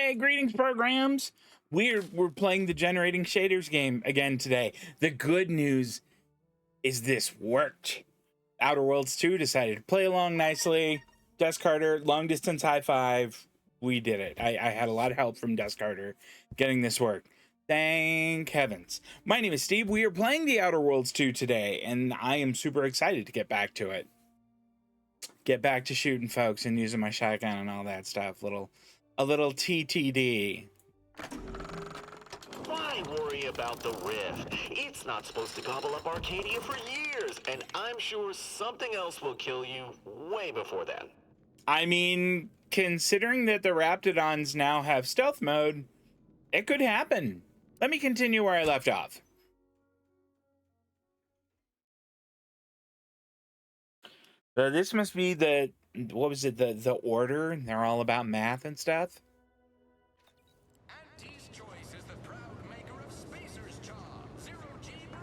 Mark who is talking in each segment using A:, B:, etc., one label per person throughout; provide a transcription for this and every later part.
A: Hey, greetings, programs. We're playing the generating shaders game again today. The good news is this worked. Outer Worlds 2 decided to play along nicely. Dust Carter, long distance high five. We did it. I had a lot of help from Dust Carter getting this work. Thank heavens. My name is Steve. We are playing the Outer Worlds 2 today, and I am super excited to get back to it. Get back to shooting folks and using my shotgun and all that stuff. A little TTD.
B: Why worry about the Rift? It's not supposed to gobble up Arcadia for years, and I'm sure something else will kill you way before then.
A: I mean, considering that the Raptidons now have stealth mode, it could happen. Let me continue where I left off. So this must be the, what was it, the order? They're all about math and stuff.
C: Auntie's Choice is the proud maker of Spacer's Jaw, Zero G Brew,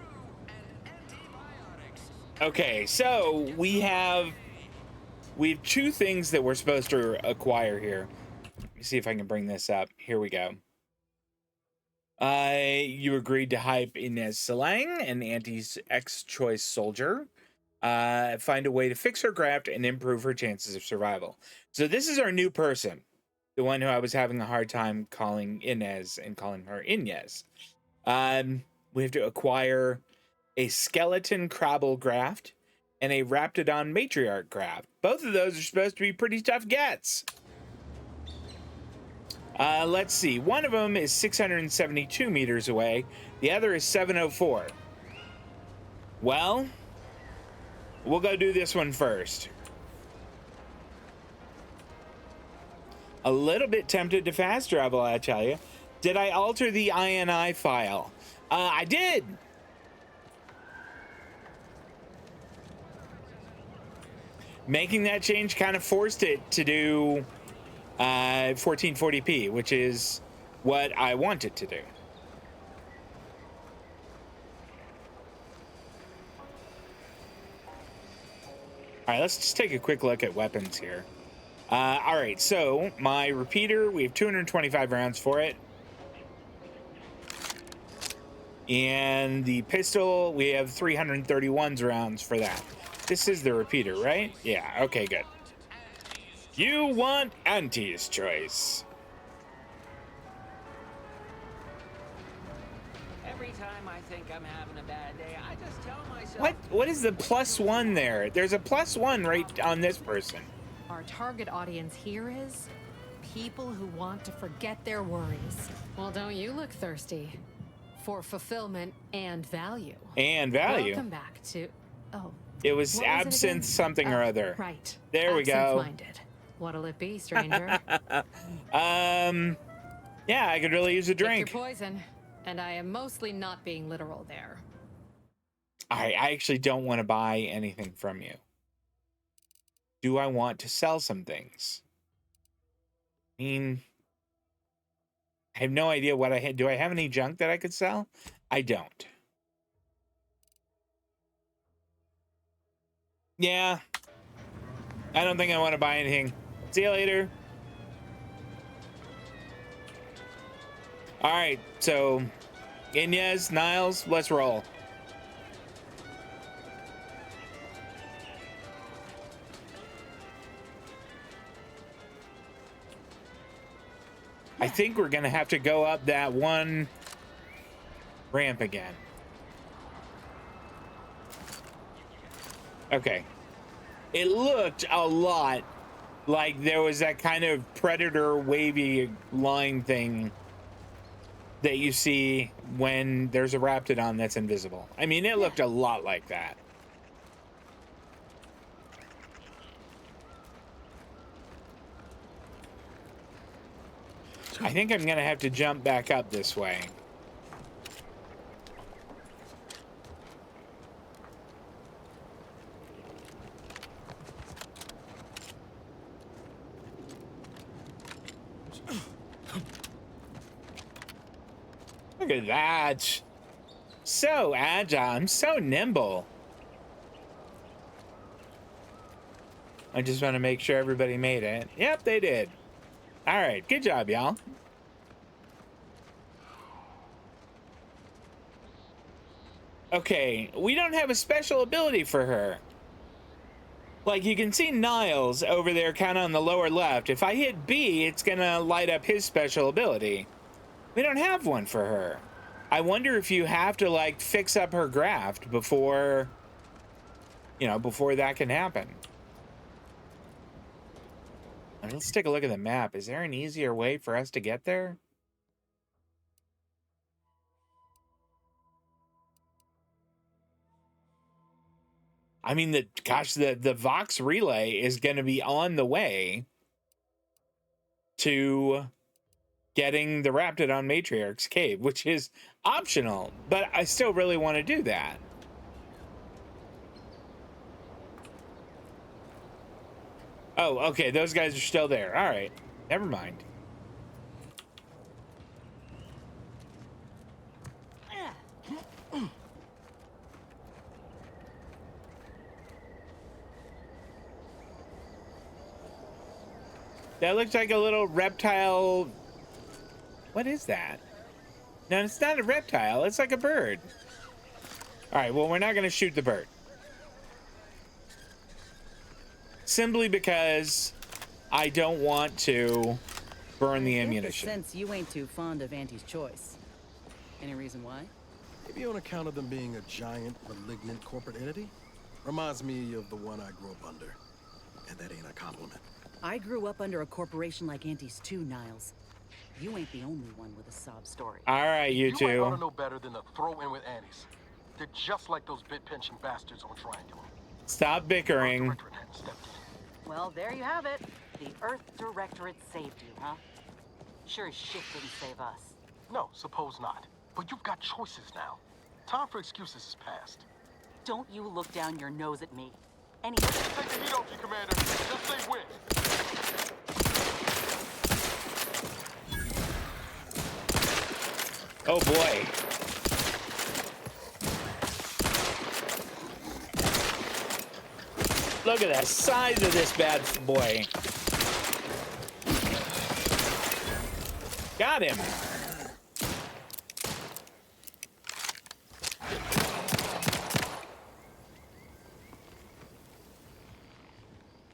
C: and antibiotics.
A: Okay, so we have two things that we're supposed to acquire here. Let me see if I can bring this up. Here we go. You agreed to hype Inez Salang, an Auntie's ex-choice soldier. Find a way to fix her graft and improve her chances of survival. So this is our new person, the one who I was having a hard time calling Inez and calling her Inez. We have to acquire a skeleton crabble graft and a Raptidon matriarch graft. Both of those are supposed to be pretty tough gets. Let's see. One of them is 672 meters away. The other is 704. Well, we'll go do this one first. A little bit tempted to fast travel, I tell you. Did I alter the INI file? I did. Making that change kind of forced it to do 1440p, which is what I want it to do. All right, let's just take a quick look at weapons here. All right, so my repeater, we have 225 rounds for it. And the pistol, we have 331 rounds for that. This is the repeater, right? Yeah, okay, good. You want Auntie's Choice.
D: Every time I think I'm having a bad day, I just tell myself...
A: What is the +1 there? There's a +1 right on this person.
E: Our target audience here is people who want to forget their worries. Well, don't you look thirsty for fulfillment and value?
A: And value.
E: Welcome back to... Oh.
A: It was absinthe something or other.
E: Right.
A: There we go.
E: Absinthe-minded. What'll it be, stranger?
A: Yeah, I could really use a drink.
E: Pick your poison, and I am mostly not being literal there.
A: I actually don't want to buy anything from you. Do I want to sell some things? I mean, I have no idea what I had. Do I have any junk that I could sell? I don't. Yeah. I don't think I want to buy anything. See you later. All right, so Inez, Niles, let's roll. I think we're gonna have to go up that one ramp again. Okay. It looked a lot like there was that kind of predator wavy line thing that you see when there's a Raptidon that's invisible. I mean, it looked a lot like that. I think I'm gonna have to jump back up this way. Look at that. So agile. I'm so nimble. I just want to make sure everybody made it. Yep, they did. All right. Good job, y'all. Okay, we don't have a special ability for her. Like, you can see Niles over there kind of on the lower left. If I hit B, it's gonna light up his special ability. We don't have one for her. I wonder if you have to, like, fix up her graft before, you know, before that can happen. And let's take a look at the map. Is there an easier way for us to get there? I mean, the Vox relay is going to be on the way to getting the Raptidon Matriarch's cave, which is optional, but I still really want to do that. Oh, okay, those guys are still there. All right, never mind. That looks like a little reptile. What is that? No, it's not a reptile. It's like a bird. All right, well, we're not going to shoot the bird. Simply because I don't want to burn the ammunition.
F: Since you ain't too fond of Auntie's choice. Any reason why?
G: Maybe on account of them being a giant, malignant corporate entity. Reminds me of the one I grew up under. And that ain't a compliment.
F: I grew up under a corporation like Auntie's too, Niles. You ain't the only one with a sob story.
A: All right, you two.
G: You ought to know better than to throw in with Annie's. They're just like those bit-pinching bastards on Triangular.
A: Stop bickering.
F: Well, there you have it. The Earth Directorate saved you, huh? Sure as shit didn't save us.
G: No, suppose not. But you've got choices now. Time for excuses is past.
F: Don't you look down your nose at me. Any...
G: Take the heat off you, Commander. Just say when.
A: Oh boy. Look at the size of this bad boy. Got him.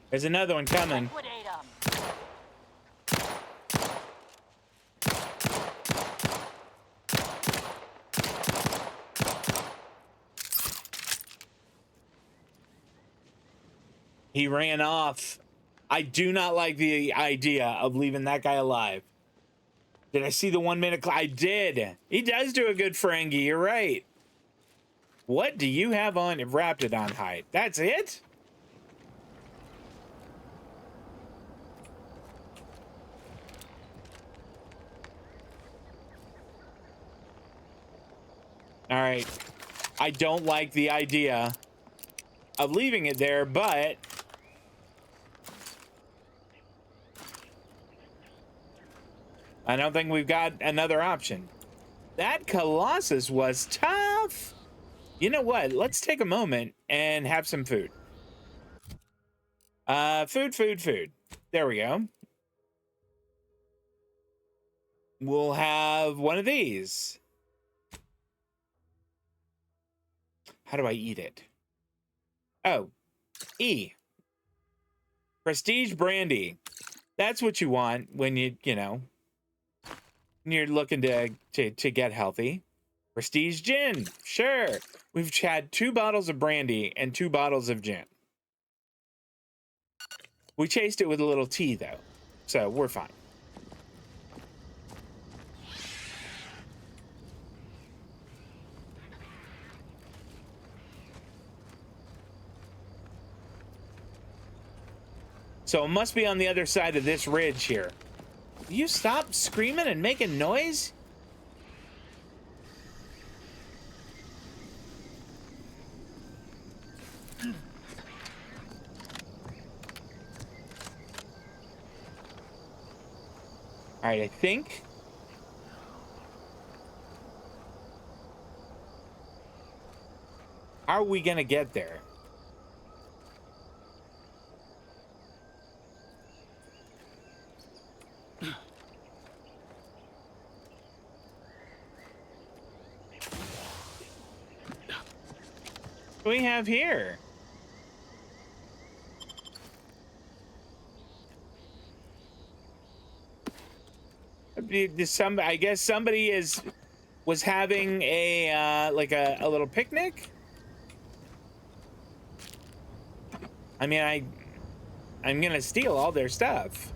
A: There's another one coming. He ran off. I do not like the idea of leaving that guy alive. Did I see the 1 minute clock? I did. He does do a good Ferengi. You're right. What do you have on Raptidon hide? That's it? All right. I don't like the idea of leaving it there, but I don't think we've got another option. That Colossus was tough. You know what? Let's take a moment and have some food. Food. There we go. We'll have one of these. How do I eat it? Oh, E. Prestige brandy. That's what you want when you know, when you're looking to get healthy. Prestige gin. Sure. We've had 2 bottles of brandy and 2 bottles of gin. We chased it with a little tea, though, so we're fine. So it must be on the other side of this ridge here. You stop screaming and making noise? All right, I think. How are we gonna get there? What do we have here? I guess somebody was having a like a little picnic. I mean, I'm gonna steal all their stuff.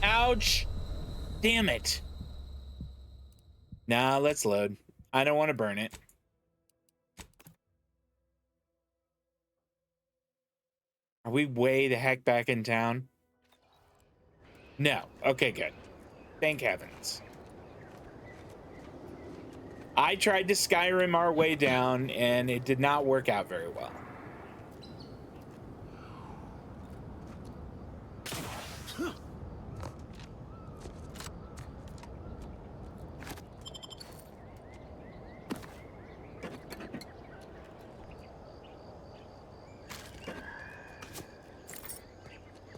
A: Ouch! Damn it. Nah, let's load. I don't want to burn it. Are we way the heck back in town? No. Okay, good. Thank heavens. I tried to Skyrim our way down, and it did not work out very well.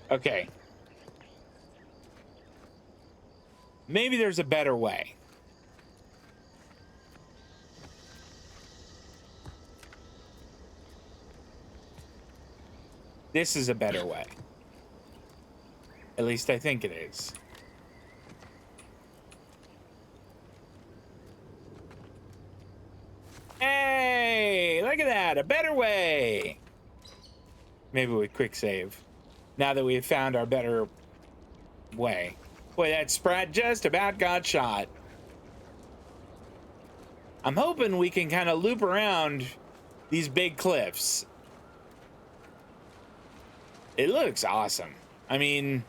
A: Okay. Maybe there's a better way. This is a better way. At least I think it is. Hey, look at that, a better way. Maybe we quick save now that we've found our better way. Boy, that Sprat just about got shot. I'm hoping we can kind of loop around these big cliffs. It looks awesome. I mean,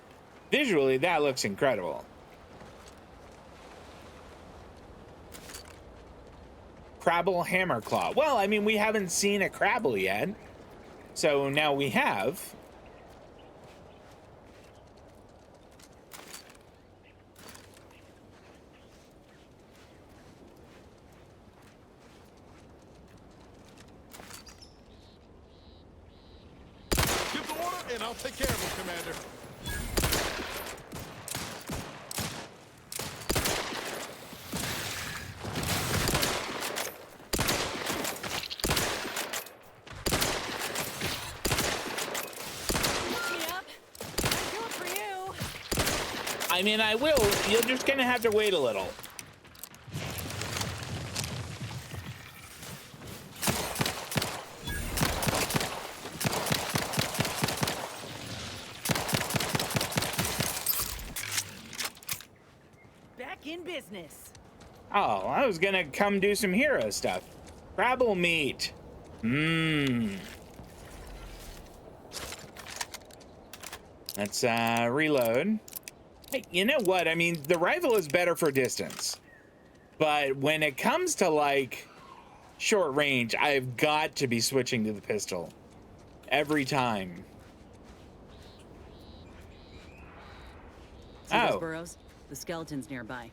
A: visually, that looks incredible. Crabble Hammerclaw. Well, I mean, we haven't seen a Crabble yet. So now we have.
G: Give the order, and I'll take care of him, Commander.
A: I mean, I will. You're just gonna have to wait a little.
F: Back in business.
A: Oh, I was gonna come do some hero stuff. Crabble meat. Mmm. Let's reload. Hey, you know what? I mean, the rifle is better for distance. But when it comes to, like, short range, I've got to be switching to the pistol. Every time.
F: See those burrows? The skeleton's nearby.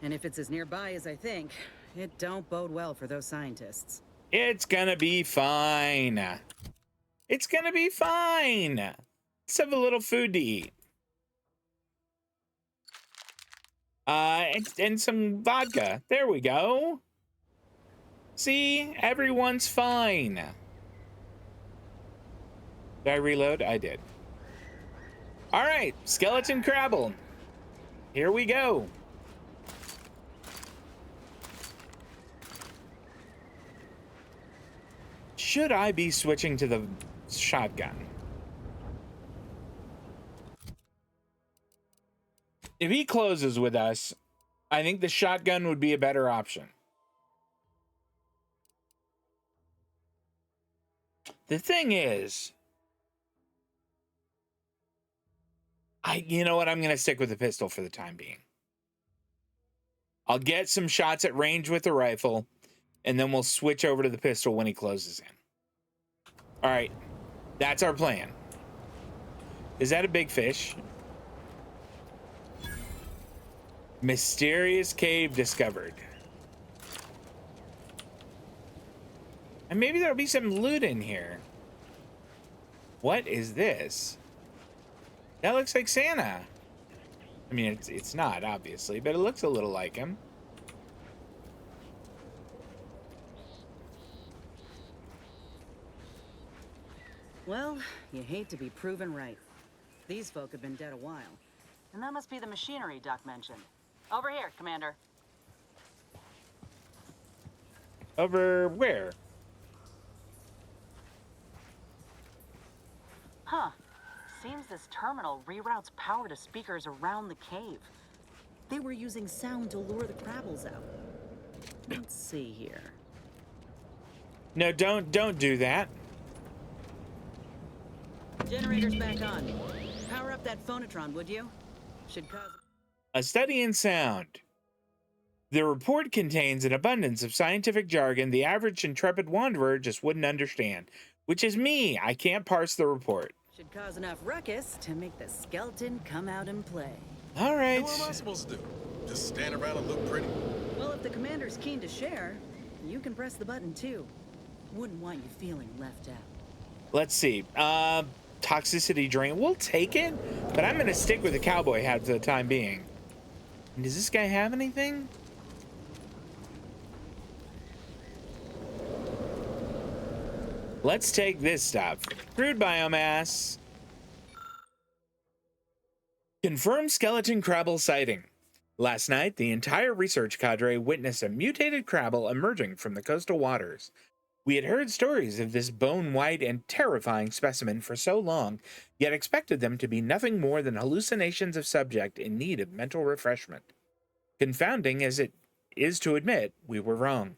F: And if it's as nearby as I think, it don't bode well for those scientists.
A: It's gonna be fine. It's gonna be fine. Let's have a little food to eat. And some vodka. There we go. See, everyone's fine. Did I reload? I did. All right, skeleton crabble. Here we go. Should I be switching to the shotgun? If he closes with us, I think the shotgun would be a better option. The thing is, you know what? I'm going to stick with the pistol for the time being. I'll get some shots at range with the rifle, and then we'll switch over to the pistol when he closes in. All right, that's our plan. Is that a big fish? Mysterious cave discovered. And maybe there'll be some loot in here. What is this? That looks like Santa. I mean, it's not, obviously, but it looks a little like him.
F: Well, you hate to be proven right. These folk have been dead a while. And that must be the machinery Doc mentioned. Over here, Commander.
A: Over where?
F: Huh. Seems this terminal reroutes power to speakers around the cave. They were using sound to lure the Crabbles out. Let's see here.
A: No, don't do that.
F: Generator's back on. Power up that phonotron, would you? Should cause...
A: A study in sound. The report contains an abundance of scientific jargon the average intrepid wanderer just wouldn't understand, which is me. I can't parse the report.
F: Should cause enough ruckus to make the skeleton come out and play.
A: All right.
G: What am I supposed to do? Just stand around and look pretty?
F: Well, if the commander's keen to share, you can press the button too. Wouldn't want you feeling left out.
A: Let's see. Toxicity drain. We'll take it, but I'm gonna stick with the cowboy hat for the time being. And does this guy have anything? Let's take this stuff. Crude biomass. Confirmed skeleton crabble sighting. Last night, the entire research cadre witnessed a mutated crabble emerging from the coastal waters. We had heard stories of this bone-white and terrifying specimen for so long, yet expected them to be nothing more than hallucinations of subject in need of mental refreshment. Confounding as it is to admit, we were wrong.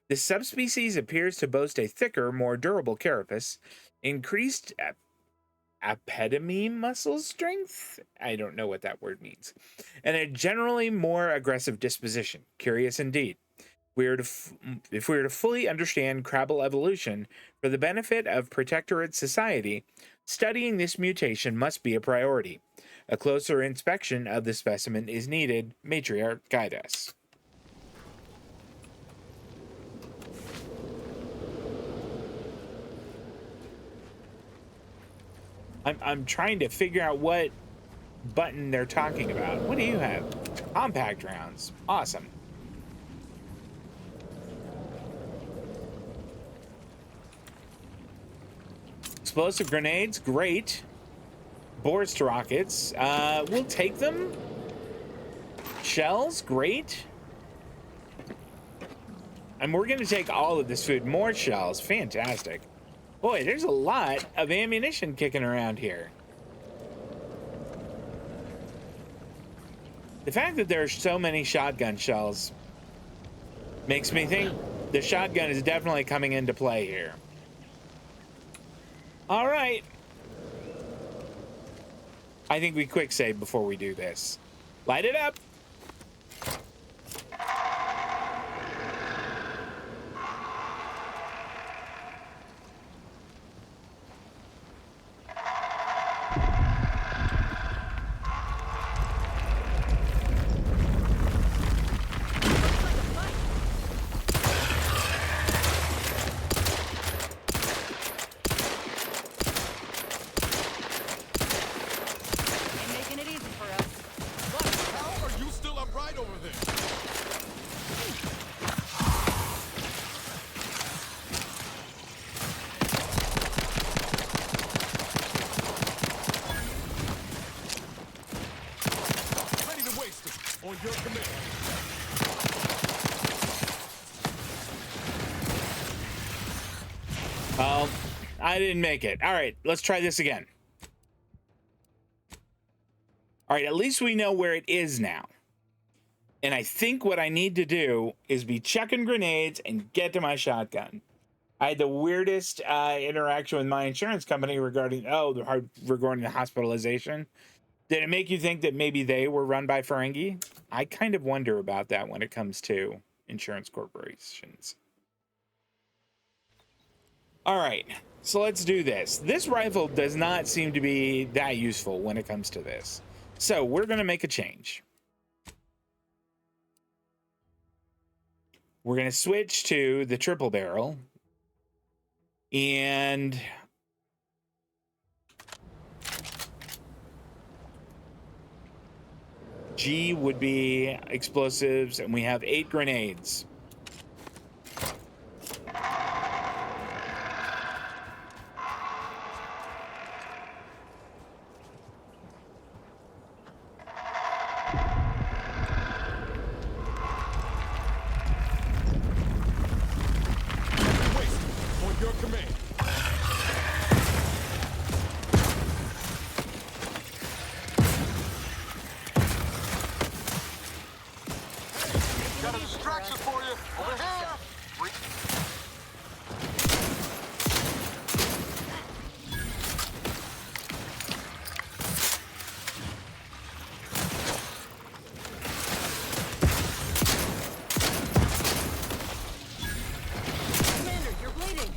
A: This subspecies appears to boast a thicker, more durable carapace, increased apetome muscle strength? I don't know what that word means. And a generally more aggressive disposition. Curious indeed. If we are to fully understand crabble evolution for the benefit of protectorate society, studying this mutation must be a priority. A closer inspection of the specimen is needed. Matriarch, guide us. I'm trying to figure out what button they're talking about. What do you have? Compact rounds. Awesome. Explosive grenades, great. Borst rockets, we'll take them. Shells, great. And we're gonna take all of this food. More shells, fantastic. Boy, there's a lot of ammunition kicking around here. The fact that there are so many shotgun shells makes me think the shotgun is definitely coming into play here. All right. I think we quick save before we do this. Light it up. I didn't make it. All right, let's try this again. All right, at least we know where it is now. And I think what I need to do is be chucking grenades and get to my shotgun. I had the weirdest interaction with my insurance company regarding the hospitalization. Did it make you think that maybe they were run by Ferengi? I kind of wonder about that when it comes to insurance corporations. All right, so let's do this. This rifle does not seem to be that useful when it comes to this. So we're going to make a change. We're going to switch to the triple barrel. And G would be explosives, and we have 8 grenades.
G: On your command. Got a distraction for you. Over here.
F: Commander, you're bleeding.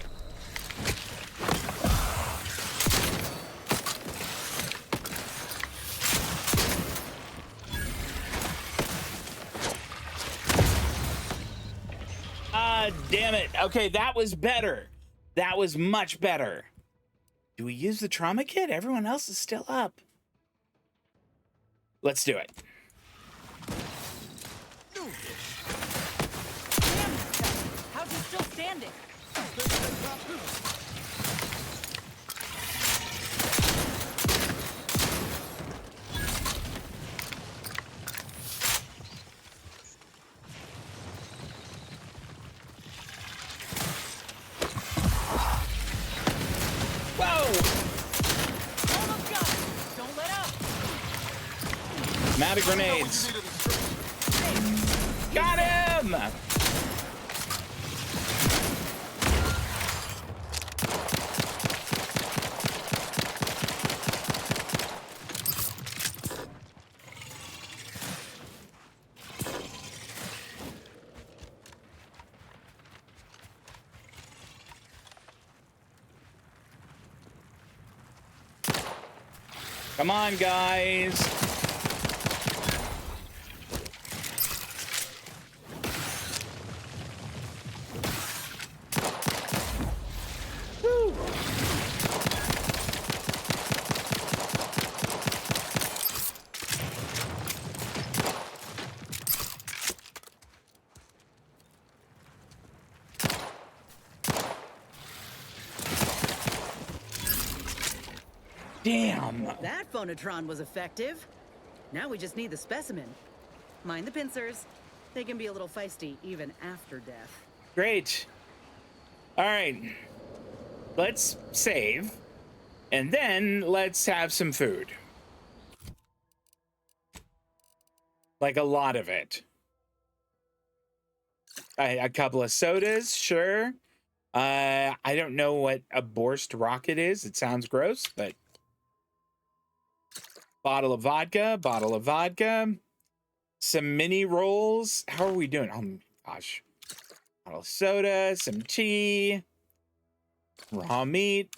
A: Ah, damn it. Okay, that was better. That was much better. Do we use the trauma kit? Everyone else is still up. Let's do it.
F: Damn this guy. How's he still standing?
A: Whoa!
F: Almost got it. Don't let up.
A: I'm out of grenades. Got him! Come on, guys. Woo. Damn.
F: That phonotron was effective. Now we just need the specimen. Mind the pincers. They can be a little feisty even after death.
A: Great. All right. Let's save. And then let's have some food. Like a lot of it. A couple of sodas, sure. I don't know what a Borst rocket is. It sounds gross, but... Bottle of vodka. Some mini rolls. How are we doing? Oh, gosh. Bottle of soda, some tea. Raw meat.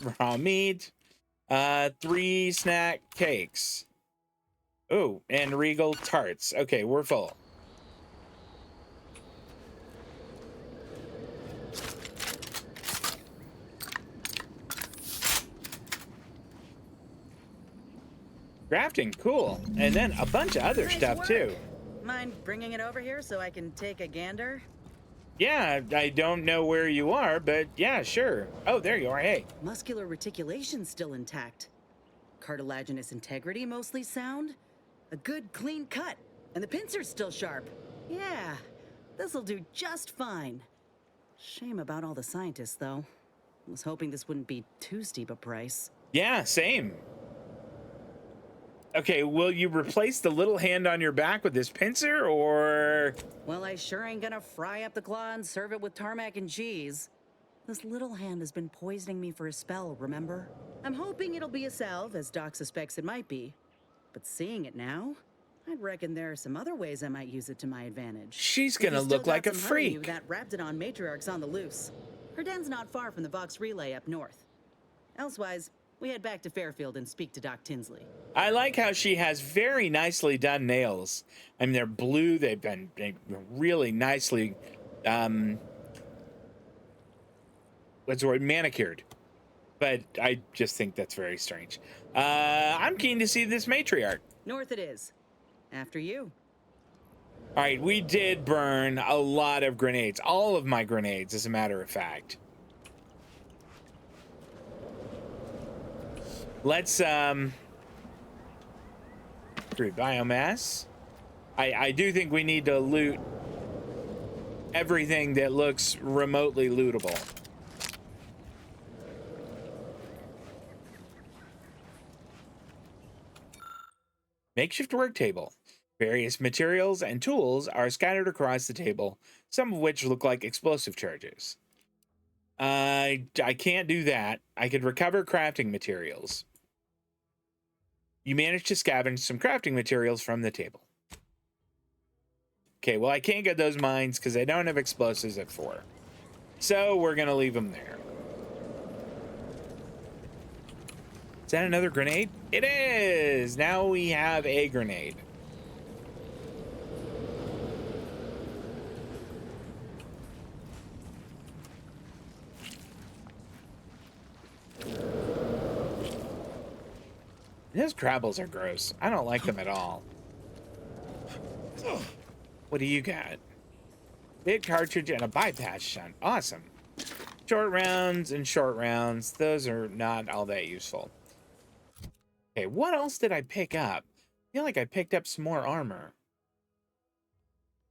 A: 3 snack cakes. Oh, and Regal tarts. Okay, we're full. Grafting, cool. And then a bunch of other
F: Nice
A: stuff
F: work.
A: too.
F: Mind bringing it over here so I can take a gander?
A: Yeah, I don't know where you are, but yeah, sure. Oh, there you are. Hey.
F: Muscular reticulation still intact. Cartilaginous integrity mostly sound. A good clean cut. And the pincer's still sharp. Yeah, this'll do just fine. Shame about all the scientists, though. Was hoping this wouldn't be too steep a price.
A: Yeah, same. Okay, will you replace the little hand on your back with this pincer, or...
F: Well, I sure ain't gonna fry up the claw and serve it with tarmac and cheese. This little hand has been poisoning me for a spell, remember? I'm hoping it'll be a salve, as Doc suspects it might be. But seeing it now, I'd reckon there are some other ways I might use it to my advantage.
A: She's
F: If you
A: gonna
F: still
A: look
F: got
A: like a
F: some honey,
A: freak.
F: That Raptidon matriarch's on the loose. Her den's not far from the Vox Relay up north. Elsewise, we head back to Fairfield and speak to Doc Tinsley.
A: I like how she has very nicely done nails. I mean, they're blue. They've been really nicely what's the word, manicured. But I just think that's very strange. I'm keen to see this matriarch.
F: North it is. After you.
A: All right, we did burn a lot of grenades. All of my grenades, as a matter of fact. Let's, through biomass. I do think we need to loot everything that looks remotely lootable. Makeshift work table. Various materials and tools are scattered across the table, some of which look like explosive charges. I can't do that. I could recover crafting materials. You managed to scavenge some crafting materials from the table. Okay, well, I can't get those mines because I don't have explosives at 4. So we're going to leave them there. Is that another grenade? It is! Now we have a grenade. Those crabbles are gross. I don't like them at all. What do you got? Big cartridge and a bypass shunt. Awesome. Short rounds and short rounds. Those are not all that useful. Okay, what else did I pick up? I feel like I picked up some more armor.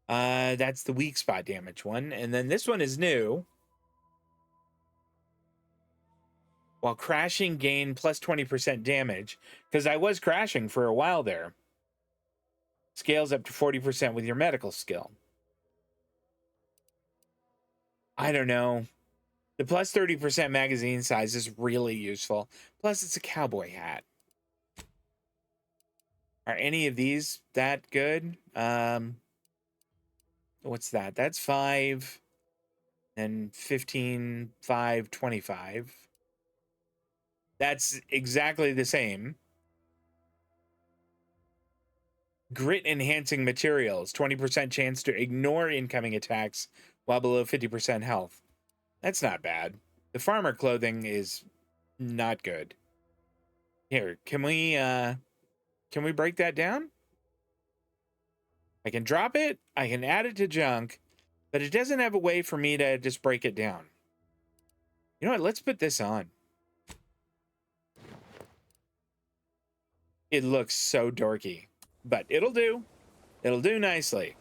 A: That's the weak spot damage one. And then this one is new. While crashing, gain plus 20% damage. Because I was crashing for a while there. Scales up to 40% with your medical skill. I don't know. The plus 30% magazine size is really useful. Plus, it's a cowboy hat. Are any of these that good? What's that? That's 5 and 15, 5, 25. That's exactly the same. Grit enhancing materials, 20% chance to ignore incoming attacks while below 50% health. That's not bad. The farmer clothing is not good. Here, can we break that down? I can drop it, I can add it to junk, but it doesn't have a way for me to just break it down. You know what? Let's put this on. It looks so dorky, but it'll do. It'll do nicely.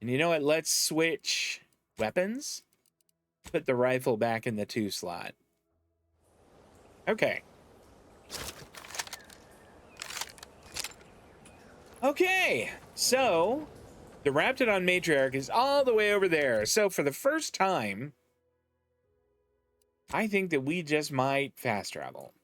A: And you know what? Let's switch weapons. Put the rifle back in the 2 slot. Okay. Okay, so the Raptidon Matriarch is all the way over there. So for the first time, I think that we just might fast travel.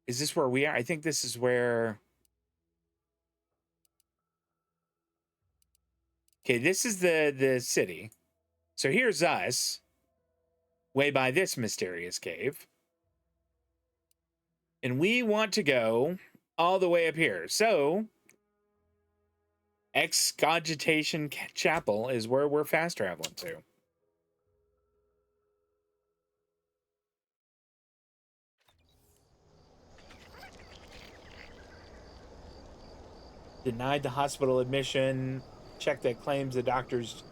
A: Is this where we are? I think this is where... Okay, this is the city. So here's us, way by this mysterious cave. And we want to go all the way up here. So, Excogitation Chapel is where we're fast traveling to. Denied the hospital admission. Check that claims the doctors...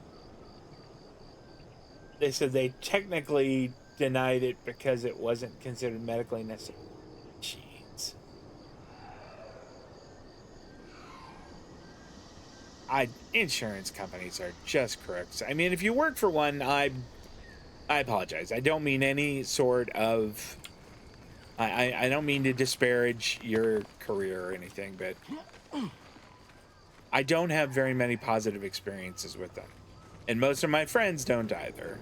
A: They said they technically denied it because it wasn't considered medically necessary. Jeez. Insurance companies are just crooks. I mean, if you work for one, I apologize. I don't mean any sort of... I don't mean to disparage your career or anything, but... I don't have very many positive experiences with them. And most of my friends don't either.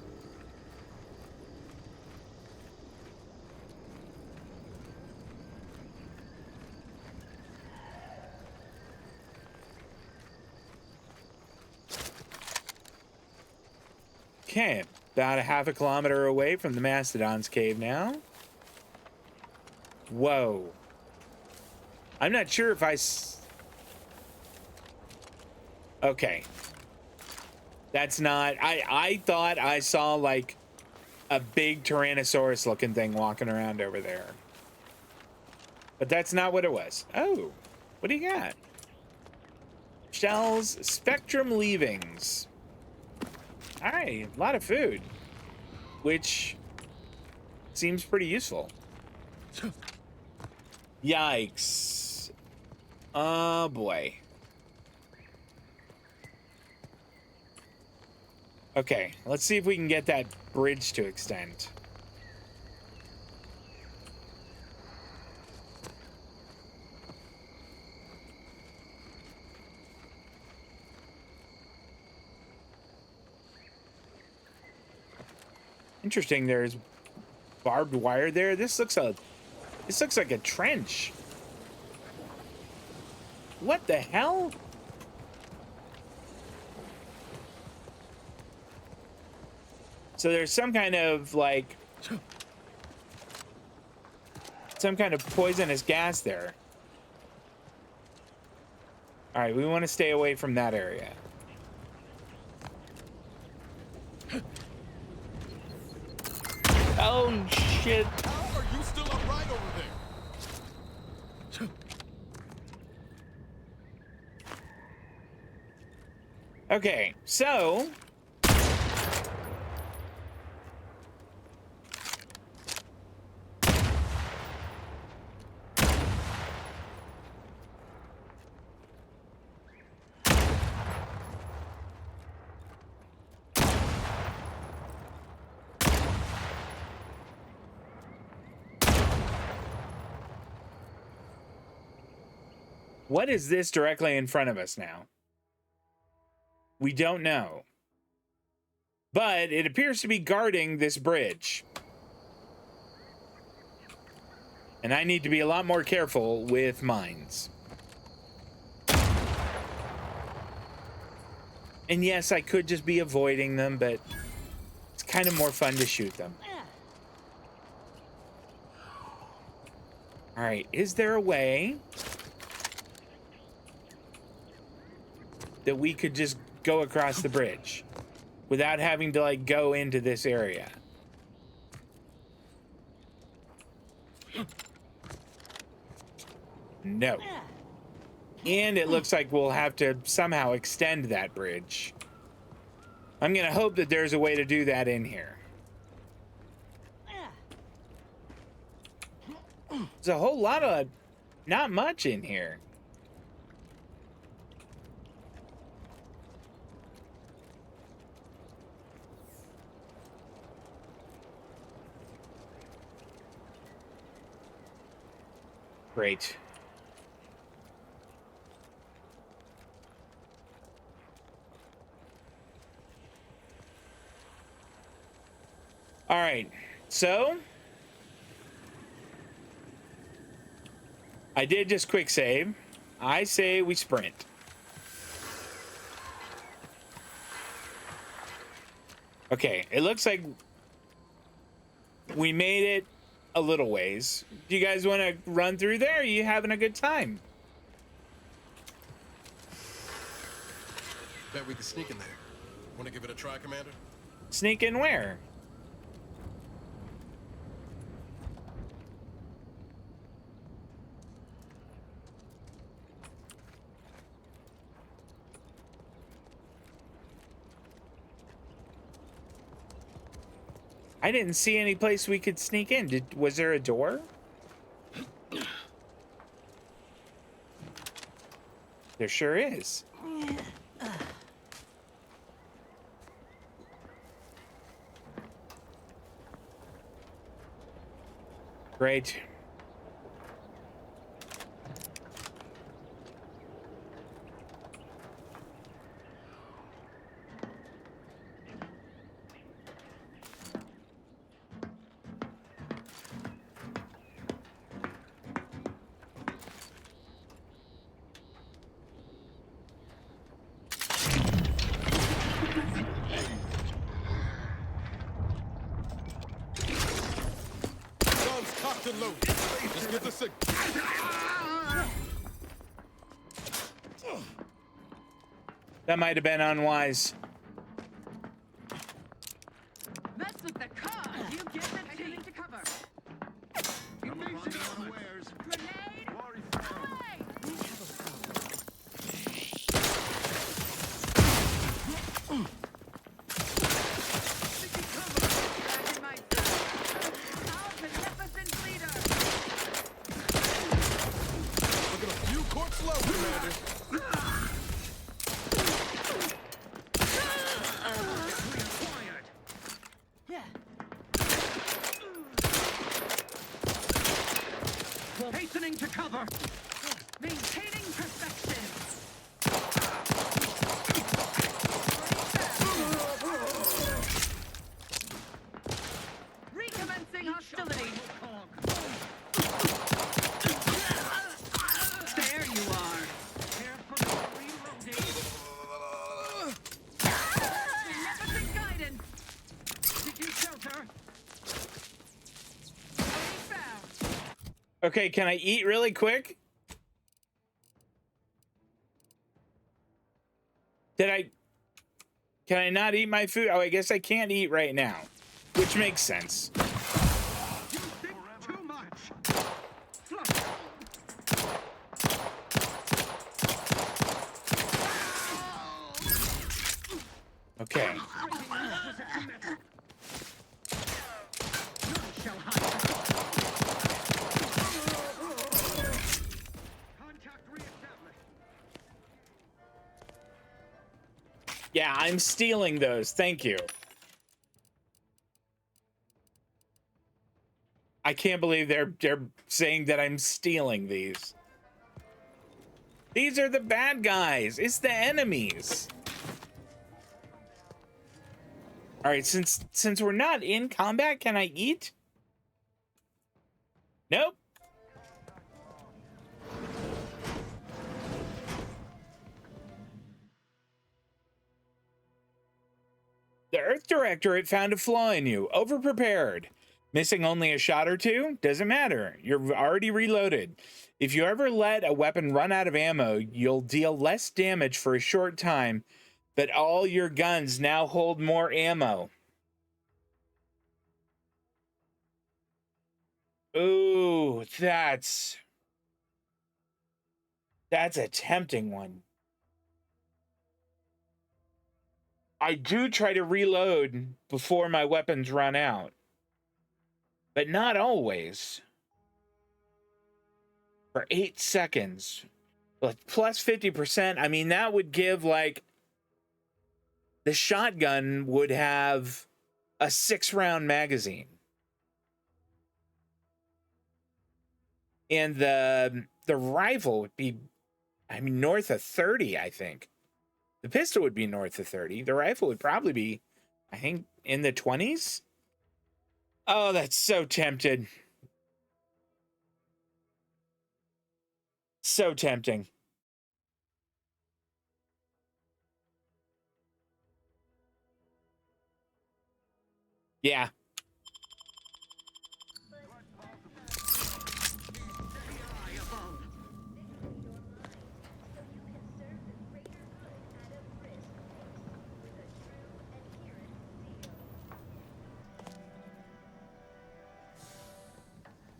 A: Okay, about a half a kilometer away from the Mastodon's cave now. Whoa. I'm not sure if okay. That's not... I thought I saw, like, a big Tyrannosaurus looking thing walking around over there. But that's not what it was. Oh, what do you got? Shells, spectrum leavings. All right, a lot of food, which seems pretty useful. Yikes. Oh boy. Okay, let's see if we can get that bridge to extend. Interesting, there's barbed wire there. This looks like a trench. What the hell? So there's some kind of like some kind of poisonous gas there. All right, we want to stay away from that area. Oh shit.
G: How are you still upright over there?
A: Okay, so what is this directly in front of us now? We don't know. But it appears to be guarding this bridge. And I need to be a lot more careful with mines. And yes, I could just be avoiding them, but it's kind of more fun to shoot them. All right, is there a way that we could just go across the bridge without having to like go into this area? No. And it looks like we'll have to somehow extend that bridge. I'm gonna hope that there's a way to do that in here. There's a whole lot of not much in here. Great. All right, so I did just quick save. I say we sprint. Okay, it looks like we made it a little ways. Do you guys want to run through there? Are you having a good time?
G: Bet we could sneak in there. Want to give it a try, Commander?
A: Sneak in where? I didn't see any place we could sneak in. Was there a door? There sure is. Great.
G: Guns cocked and loaded. Just get the signal.
A: That might have been unwise.
H: Mess with the car. You get the team to cover. Grenade. Away. Back in my our beneficent leader.
G: Look at a few corpse low, Commander.
H: Hastening to cover. Maintaining perfection. Recommencing hostility. There you are. Carefully reloading. Beneficent guidance. Seeking shelter. Found.
A: Okay, can I eat really quick? Can I not eat my food? Oh, I guess I can't eat right now, which makes sense.
H: You think too much.
A: Okay.
H: Shall hide. Contact reestablished.
A: Yeah, I'm stealing those. Thank you. I can't believe they're saying that I'm stealing these. These are the bad guys. It's the enemies. All right, since we're not in combat, can I eat? Nope. The Earth Directorate found a flaw in you. Overprepared. Missing only a shot or two? Doesn't matter. You're already reloaded. If you ever let a weapon run out of ammo, you'll deal less damage for a short time, but all your guns now hold more ammo. Ooh, that's a tempting one. I do try to reload before my weapons run out, but not always. For 8 seconds, but plus 50%, I mean, that would give, like, the shotgun would have a 6-round magazine. And the rifle would be, I mean, north of 30, I think. The pistol would be north of 30. The rifle would probably be, I think, in the 20s. Oh, that's so tempted. So tempting. Yeah.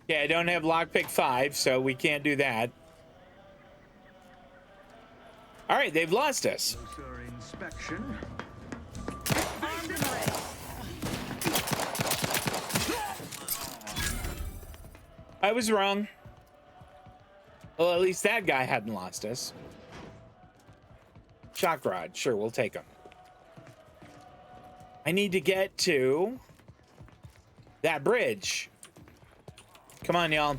A: Yeah, I don't have lockpick 5, so we can't do that. All right, they've lost us.
H: Closer inspection.
A: I was wrong. Well, at least that guy hadn't lost us. Shock rod, sure, we'll take him. I need to get to that bridge. Come on, y'all.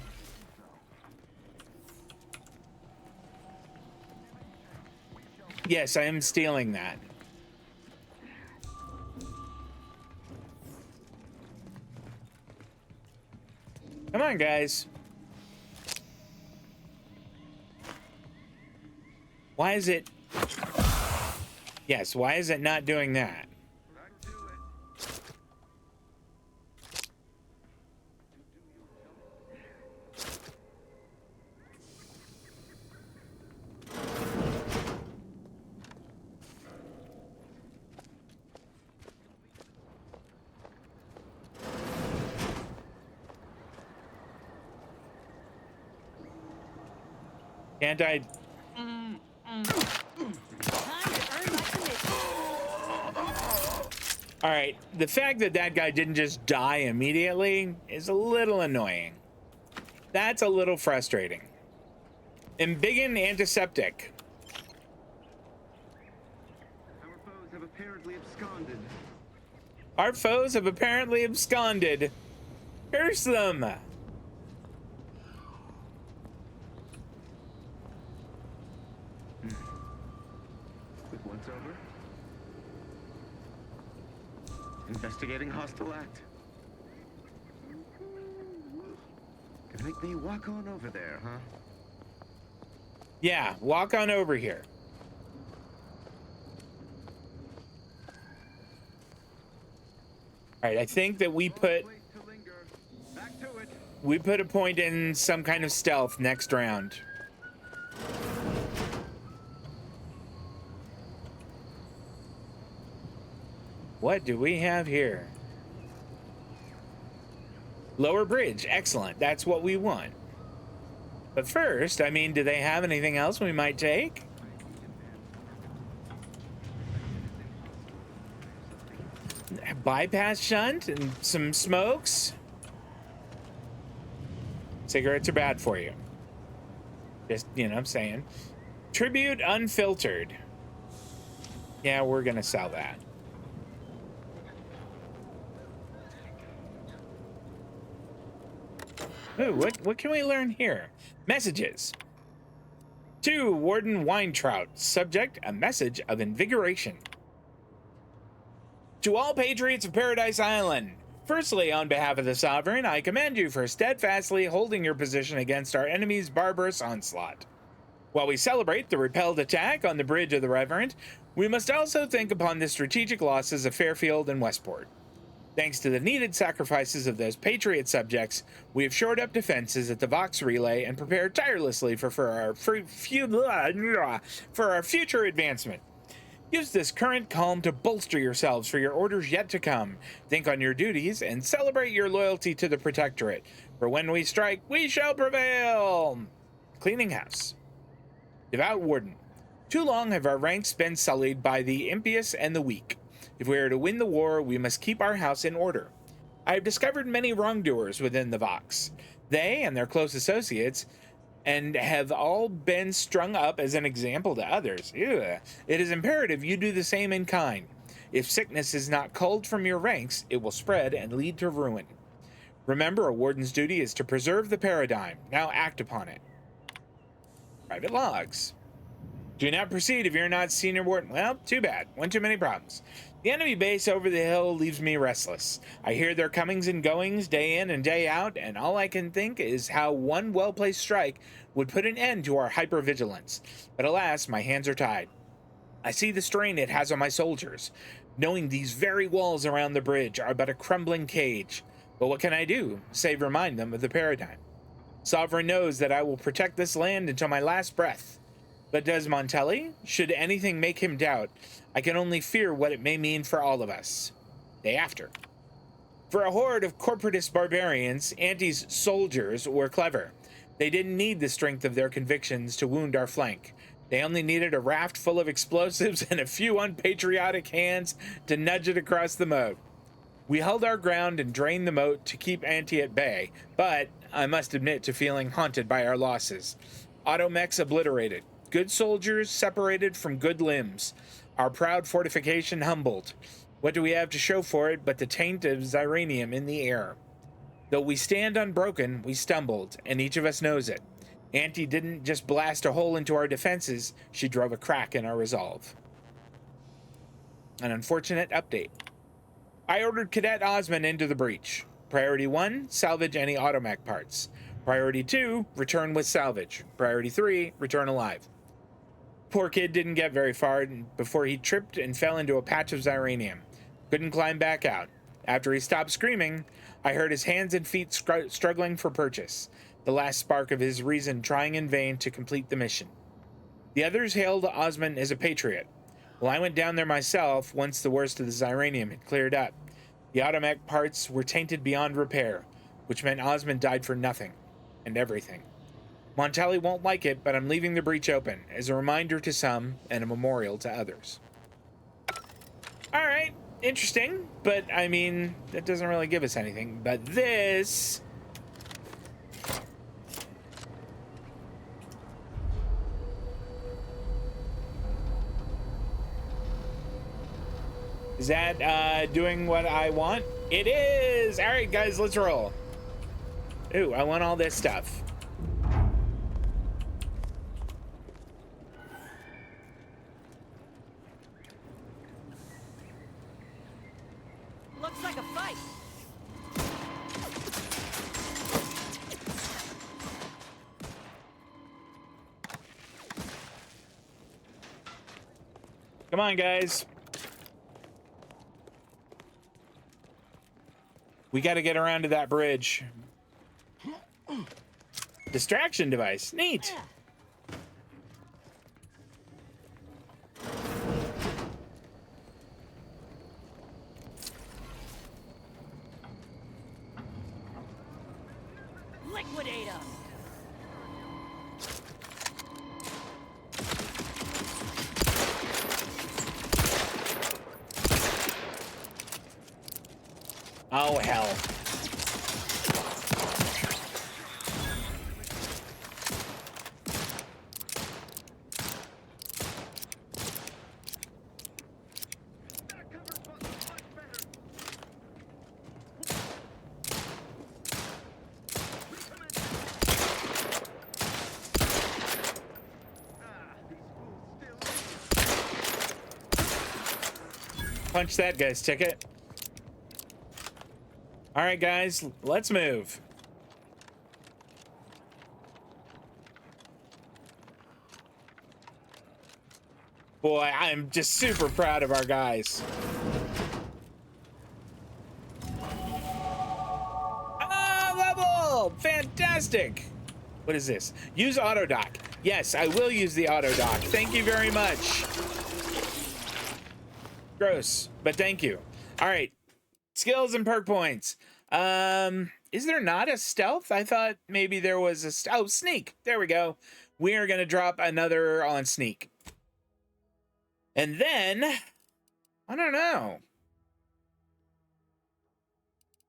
A: Yes, I am stealing that. Come on, guys. Why is it? Yes, why is it not doing that? Can't I?
H: Time to earn my commission.
A: All right. The fact that that guy didn't just die immediately is a little annoying. That's a little frustrating. Embiggen antiseptic.
I: Our foes have apparently absconded.
A: Our foes have apparently absconded. Curse them.
I: Quick once over. Investigating hostile act. Gonna make me walk on over there, huh?
A: Yeah, walk on over here. All right, I think that we put
I: Place to linger. Back to it.
A: a point in some kind of stealth next round. What do we have here? Lower bridge, excellent. That's what we want. But first, I mean, do they have anything else we might take? Bypass shunt and some smokes. Cigarettes are bad for you. Just, you know what I'm saying. Tribute unfiltered. Yeah, we're gonna sell that. Ooh, what can we learn here? Messages. To Warden Weintraut. Subject, a message of invigoration. To all patriots of Paradise Island. Firstly, on behalf of the Sovereign, I commend you for steadfastly holding your position against our enemy's barbarous onslaught. While we celebrate the repelled attack on the bridge of the Reverend, we must also think upon the strategic losses of Fairfield and Westport. Thanks to the needed sacrifices of those patriot subjects, we have shored up defenses at the Vox Relay and prepared tirelessly for our future advancement. Use this current calm to bolster yourselves for your orders yet to come. Think on your duties and celebrate your loyalty to the Protectorate. For when we strike, we shall prevail. Cleaning house. Devout Warden. Too long have our ranks been sullied by the impious and the weak. If we are to win the war, we must keep our house in order. I have discovered many wrongdoers within the Vox. They and their close associates and have all been strung up as an example to others. Ew. It is imperative you do the same in kind. If sickness is not culled from your ranks, it will spread and lead to ruin. Remember, a warden's duty is to preserve the paradigm. Now act upon it. Private logs. Do not proceed if you're not senior warden. Well, too bad. One too many problems. The enemy base over the hill leaves me restless. I hear their comings and goings day in and day out, and all I can think is how one well-placed strike would put an end to our hypervigilance. But alas, my hands are tied. I see the strain it has on my soldiers, knowing these very walls around the bridge are but a crumbling cage. But what can I do, save remind them of the paradigm? Sovereign knows that I will protect this land until my last breath. But does Montelli? Should anything make him doubt, I can only fear what it may mean for all of us. Day after. For a horde of corporatist barbarians, Auntie's soldiers were clever. They didn't need the strength of their convictions to wound our flank. They only needed a raft full of explosives and a few unpatriotic hands to nudge it across the moat. We held our ground and drained the moat to keep Auntie at bay, but I must admit to feeling haunted by our losses. Automechs obliterated. Good soldiers separated from good limbs. Our proud fortification humbled. What do we have to show for it but the taint of Xyranium in the air? Though we stand unbroken, we stumbled, and each of us knows it. Auntie didn't just blast a hole into our defenses, she drove a crack in our resolve. An unfortunate update. I ordered Cadet Osmond into the breach. Priority 1, salvage any automech parts. Priority 2, return with salvage. Priority 3, return alive. Poor kid didn't get very far before he tripped and fell into a patch of Xyranium. Couldn't climb back out. After he stopped screaming, I heard his hands and feet struggling for purchase, the last spark of his reason trying in vain to complete the mission. The others hailed Osmond as a patriot. Well, I went down there myself once the worst of the Xyranium had cleared up. The automech parts were tainted beyond repair, which meant Osmond died for nothing and everything. Montelli won't like it, but I'm leaving the breach open as a reminder to some and a memorial to others. All right, interesting, but I mean, that doesn't really give us anything. But this... Is that doing what I want? It is! All right, guys, let's roll. Ooh, I want all this stuff.
H: Looks like a fight.
A: Come on, guys. We got to get around to that bridge. Distraction device. Neat.
H: Liquidate 'em.
A: Oh, hell. Punch that guy's ticket. All right, guys, let's move. Boy, I'm just super proud of our guys. Ah, level! Fantastic! What is this? Use auto dock. Yes, I will use the auto dock. Thank you very much. Gross, but thank you. All right, skills and perk points. Is there not a stealth? I thought maybe there was a oh, sneak. There we go. We are gonna drop another on sneak. And then, I don't know.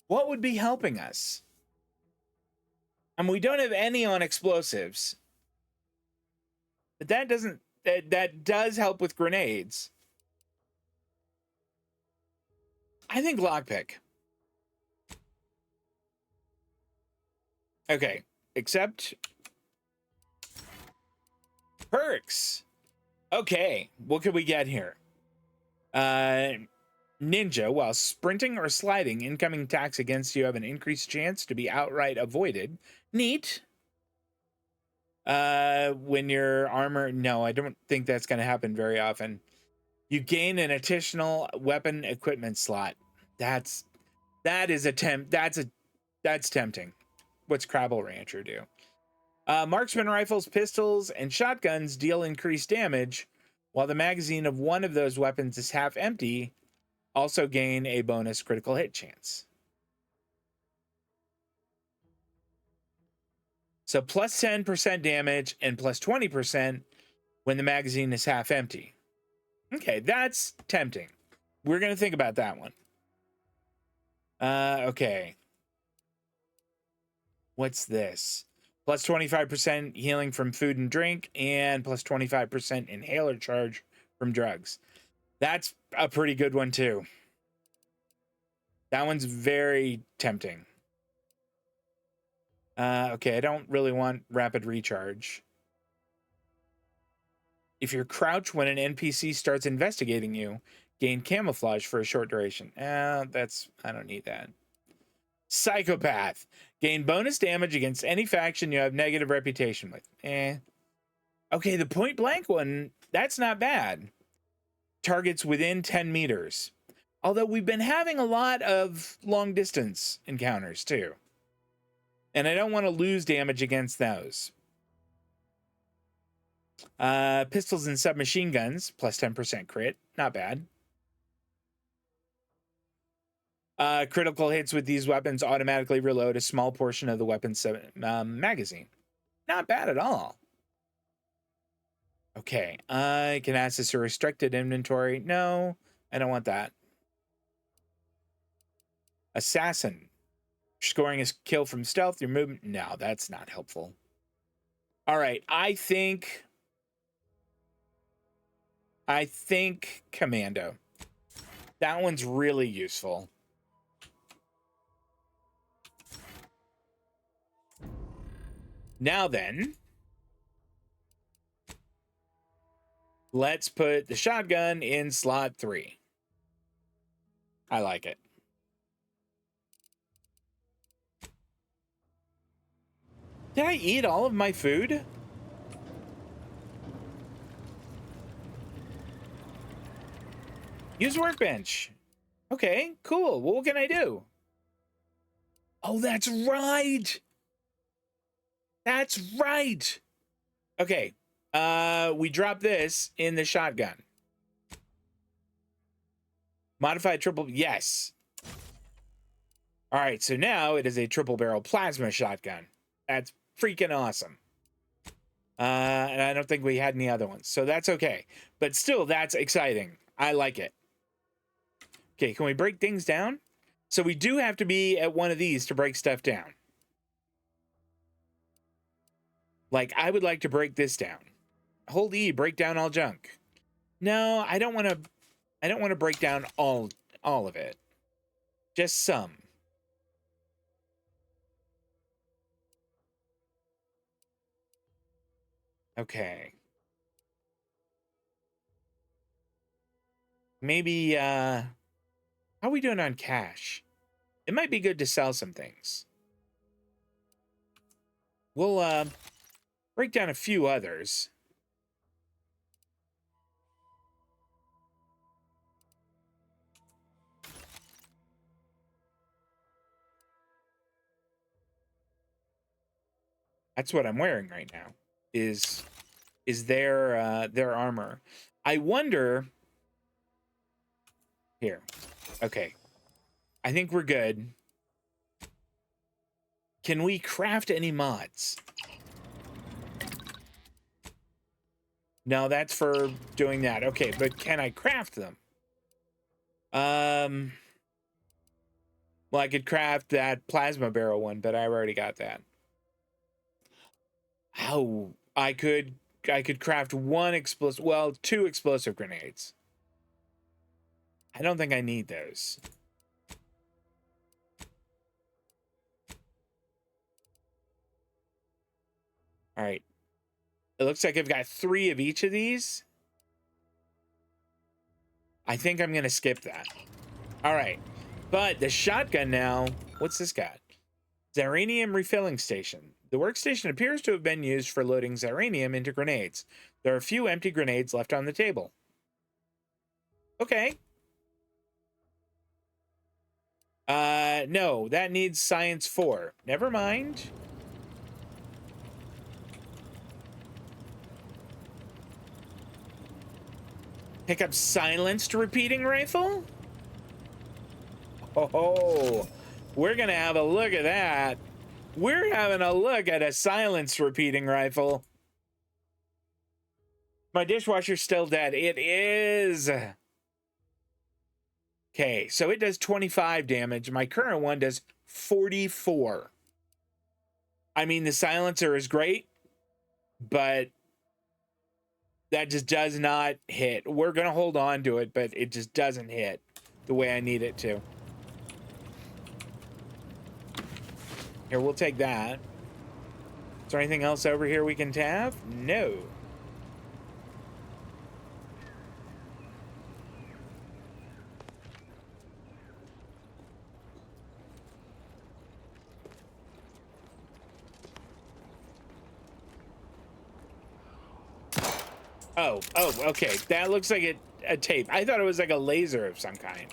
A: What would be helping us? I mean, we don't have any on explosives. But that doesn't, that does help with grenades. I think lockpick. Okay, except perks. Okay, what could we get here? Ninja, while sprinting or sliding, incoming attacks against you have an increased chance to be outright avoided. Neat. When your armor, no, I don't think that's going to happen very often. You gain an additional weapon equipment slot. That's tempting. What's Crabble Rancher do? Marksman rifles, pistols, and shotguns deal increased damage, while the magazine of one of those weapons is half empty. Also gain a bonus critical hit chance. So plus 10% damage and plus 20% when the magazine is half empty. Okay, that's tempting. We're going to think about that one. Okay. What's this? Plus 25% healing from food and drink and plus 25% inhaler charge from drugs. That's a pretty good one too. That one's very tempting. Okay, I don't really want rapid recharge. If you're crouched when an NPC starts investigating you, gain camouflage for a short duration. I don't need that. Psychopath. Gain bonus damage against any faction you have negative reputation with. Okay, the point blank one, that's not bad. Targets within 10 meters. Although we've been having a lot of long distance encounters too. And I don't want to lose damage against those. Pistols and submachine guns, plus 10% crit. Not bad. Critical hits with these weapons automatically reload a small portion of the weapon's magazine. Not bad at all. Okay, I can access a restricted inventory. No, I don't want that. Assassin. Scoring a kill from stealth, your movement. No, that's not helpful. All right, I think Commando. That one's really useful. Now then, let's put the shotgun in slot 3. I like it. Did I eat all of my food? Use workbench. Okay, cool. Well, what can I do? Oh, that's right. That's right. Okay. We drop this in the shotgun. Modified triple. Yes. All right. So now it is a triple barrel plasma shotgun. That's freaking awesome. And I don't think we had any other ones. So that's okay. But still, that's exciting. I like it. Okay. Can we break things down? So we do have to be at one of these to break stuff down. Like, I would like to break this down. Hold E, break down all junk. No, I don't want to break down all of it. Just some. Okay. Maybe how are we doing on cash? It might be good to sell some things. We'll break down a few others. That's what I'm wearing right now. Is their armor. I wonder. Here. Okay. I think we're good. Can we craft any mods? No, that's for doing that. Okay, but can I craft them? Well, I could craft that plasma barrel one, but I already got that. How I could craft one explosive, well, 2 explosive grenades. I don't think I need those. All right. It looks like I've got 3 of each of these. I think I'm going to skip that. All right. But the shotgun now, what's this got? Xeranium refilling station. The workstation appears to have been used for loading xeranium into grenades. There are a few empty grenades left on the table. Okay. No, that needs science 4. Never mind. Pick up silenced repeating rifle? Oh, we're gonna have a look at that. We're having a look at a silenced repeating rifle. My dishwasher's still dead. It is. Okay, so it does 25 damage. My current one does 44. I mean, the silencer is great, but that just does not hit. We're going to hold on to it, but it just doesn't hit the way I need it to. Here, we'll take that. Is there anything else over here we can tab? No. Oh, okay. That looks like a tape. I thought it was like a laser of some kind.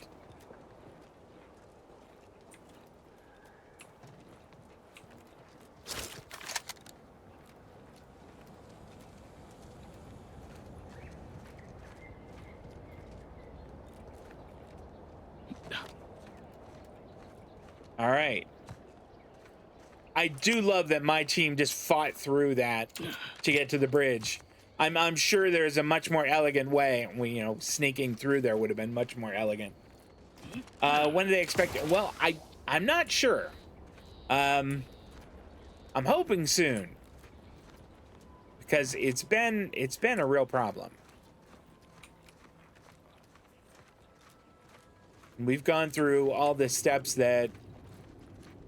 A: All right. I do love that my team just fought through that to get to the bridge. I'm sure there's a much more elegant way. You know, sneaking through there would have been much more elegant. When do they expect it? Well, I'm not sure. I'm hoping soon, because it's been a real problem. We've gone through all the steps that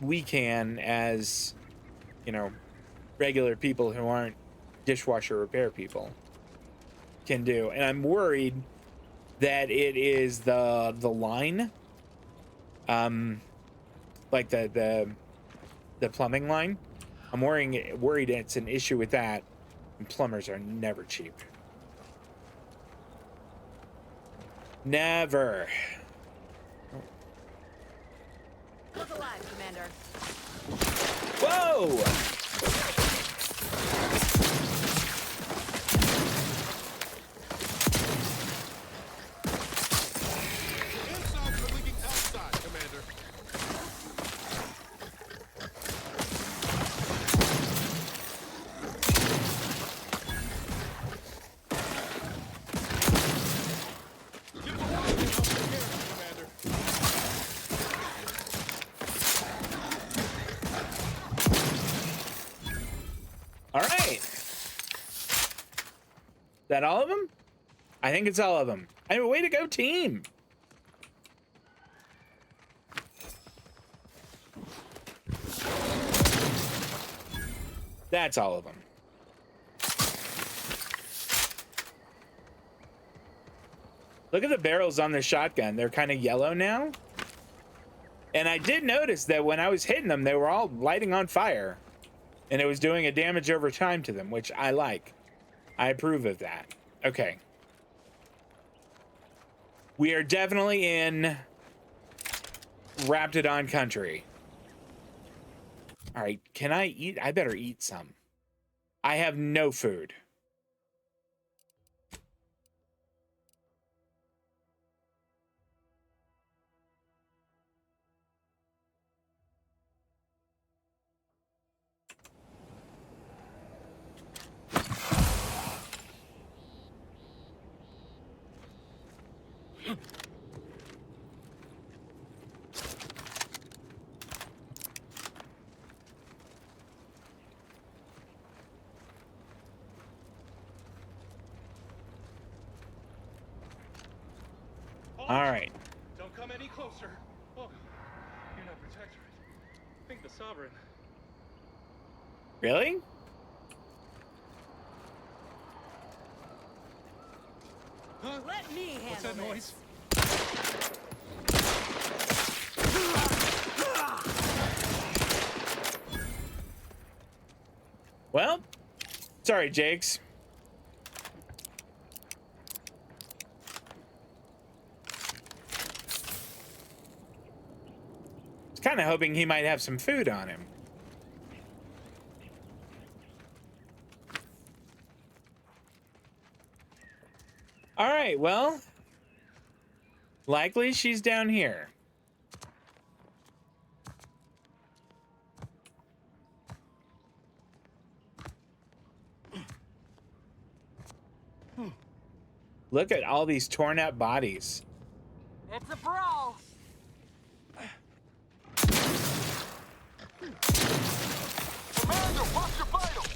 A: we can as, you know, regular people who aren't dishwasher repair people can do. And I'm worried that it is the line, like the plumbing line. I'm worried it's an issue with that. And plumbers are never cheap. Never.
H: Look alive, Commander.
A: Whoa!
G: Inside for leaking outside, Commander. Give the word and I'll take care of it, Commander.
A: All right. That all of them? I think it's all of them. I mean, way to go, team. That's all of them. Look at the barrels on their shotgun. They're kind of yellow now. And I did notice that when I was hitting them, they were all lighting on fire. And it was doing a damage over time to them, which I like. I approve of that. Okay. We are definitely in Raptidon country. All right, can I eat? I better eat some. I have no food. All right.
J: Don't come any closer. Oh, you're not protectorate. Think the sovereign.
A: Really?
J: Huh?
H: Let me handle
J: What's that
H: this.
J: noise?
A: Well, sorry, Jakes. I was kind of hoping he might have some food on him. All right, well, likely she's down here. Look at all these torn up bodies.
H: It's a brawl.
G: Commander, watch your vitals!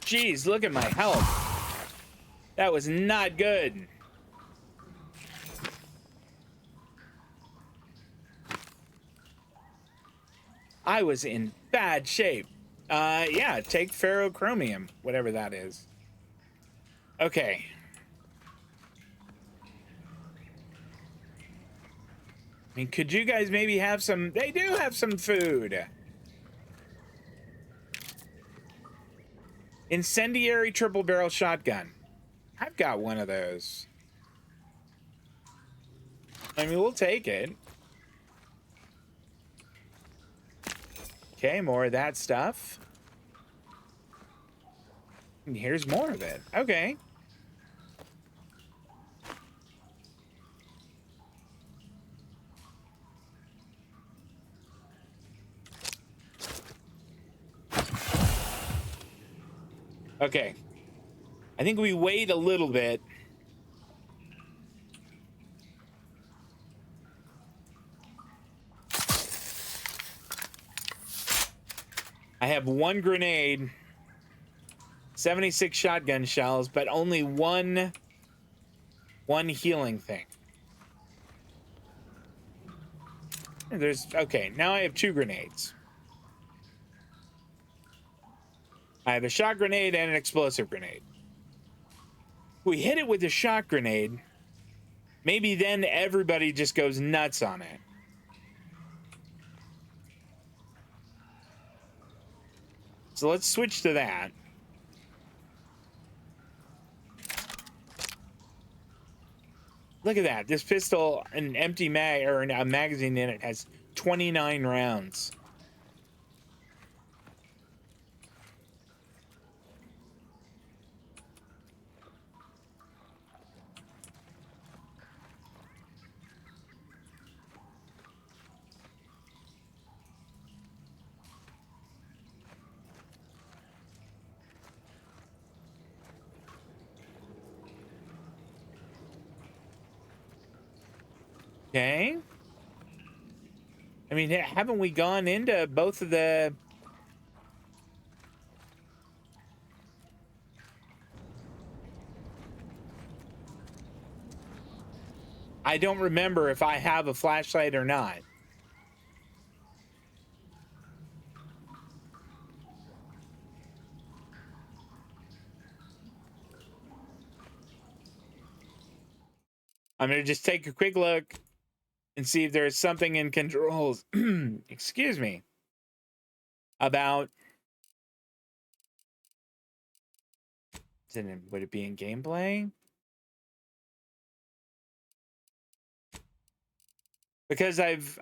A: Jeez, look at my health. That was not good. I was in bad shape. Yeah, take ferrochromium, whatever that is. Okay. I mean, could you guys maybe have some? They do have some food. Incendiary triple barrel shotgun. I've got one of those. I mean, we'll take it. Okay, more of that stuff. And here's more of it. Okay. Okay. I think we wait a little bit. I have one grenade, 76 shotgun shells, but only one healing thing. There's okay, now I have 2 grenades. I have a shot grenade and an explosive grenade. We hit it with a shot grenade. Maybe then everybody just goes nuts on it. So let's switch to that. Look at that. This pistol, an empty mag or a magazine in it, has 29 rounds. Okay. I mean, haven't we gone into both of the... I don't remember if I have a flashlight or not. I'm going to just take a quick look and see if there's something in controls, excuse me, about... Would it be in gameplay? Because I've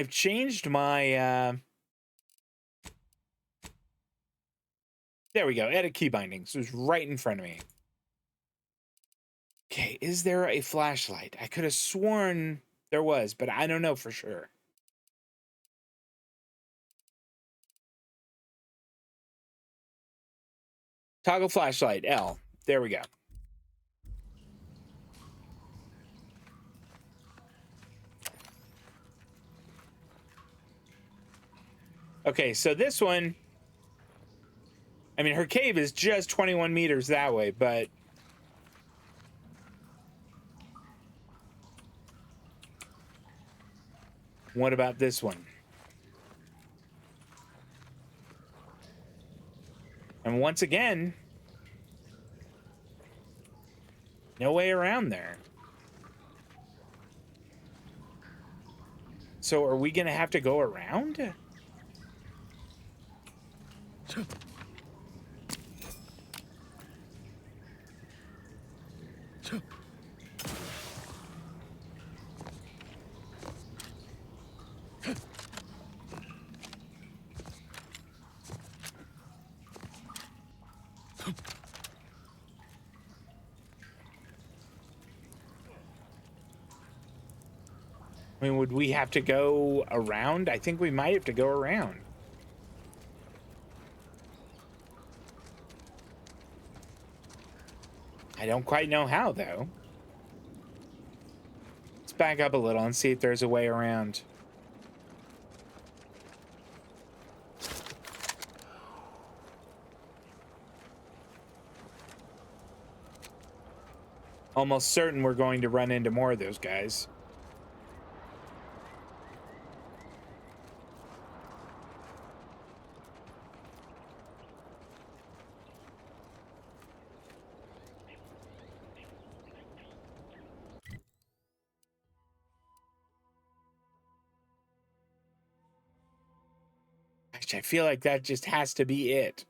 A: changed my there we go, edit key bindings. It was right in front of me. Okay, is there a flashlight? I could have sworn there was, but I don't know for sure. Toggle flashlight, L. There we go. Okay, so this one, I mean, her cave is just 21 meters that way, but what about this one? And once again, no way around there. So are we gonna have to go around? I mean, would we have to go around? I think we might have to go around. I don't quite know how, though. Let's back up a little and see if there's a way around. Almost certain we're going to run into more of those guys. I feel like that just has to be it.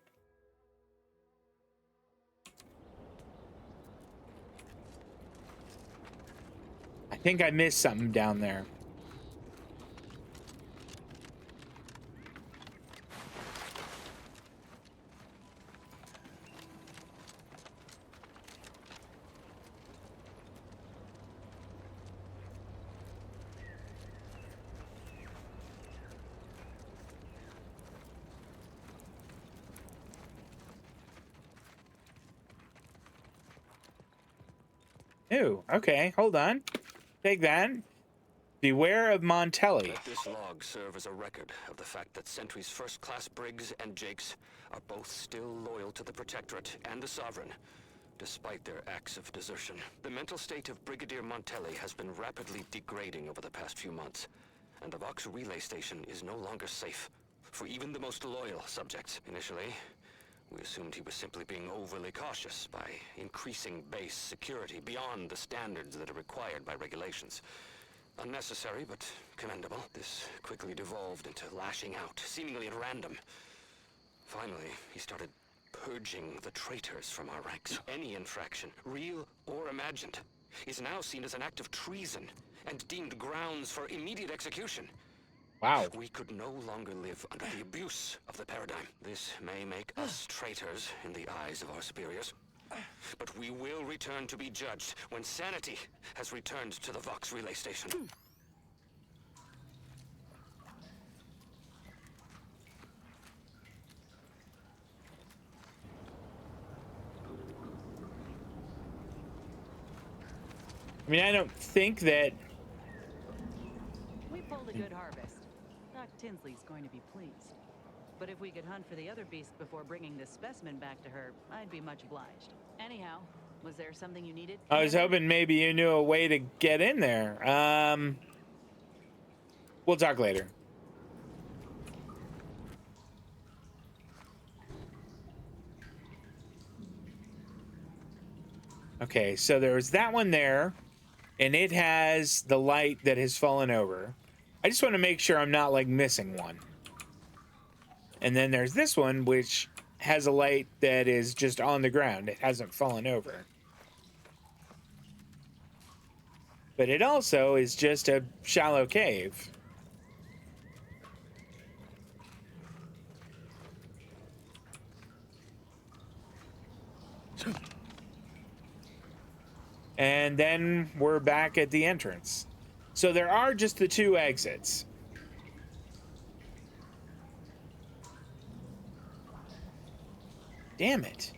A: I think I missed something down there. Ooh, okay, hold on. Take that. Beware of Montelli.
K: Let this log serve as a record of the fact that Sentry's first-class Briggs and Jakes are both still loyal to the Protectorate and the Sovereign, despite their acts of desertion. The mental state of Brigadier Montelli has been rapidly degrading over the past few months, and the Vox relay station is no longer safe for even the most loyal subjects. Initially, we assumed he was simply being overly cautious by increasing base security beyond the standards that are required by regulations. Unnecessary, but commendable. This quickly devolved into lashing out, seemingly at random. Finally, he started purging the traitors from our ranks. Any infraction, real or imagined, is now seen as an act of treason and deemed grounds for immediate execution.
A: Wow.
K: We could no longer live under the abuse of the paradigm. This may make us traitors in the eyes of our superiors, but we will return to be judged when sanity has returned to the Vox relay station.
A: I mean, I don't think that...
F: We pulled a good harvest. Doc Tinsley's going to be pleased. But if we could hunt for the other beast before bringing this specimen back to her, I'd be much obliged. Anyhow, was there something you needed?
A: I was hoping maybe you knew a way to get in there. We'll talk later. Okay, so there's that one there, and it has the light that has fallen over. I just want to make sure I'm not like missing one. And then there's this one, which has a light that is just on the ground. It hasn't fallen over. But it also is just a shallow cave. And then we're back at the entrance. So there are just the two exits. Damn it.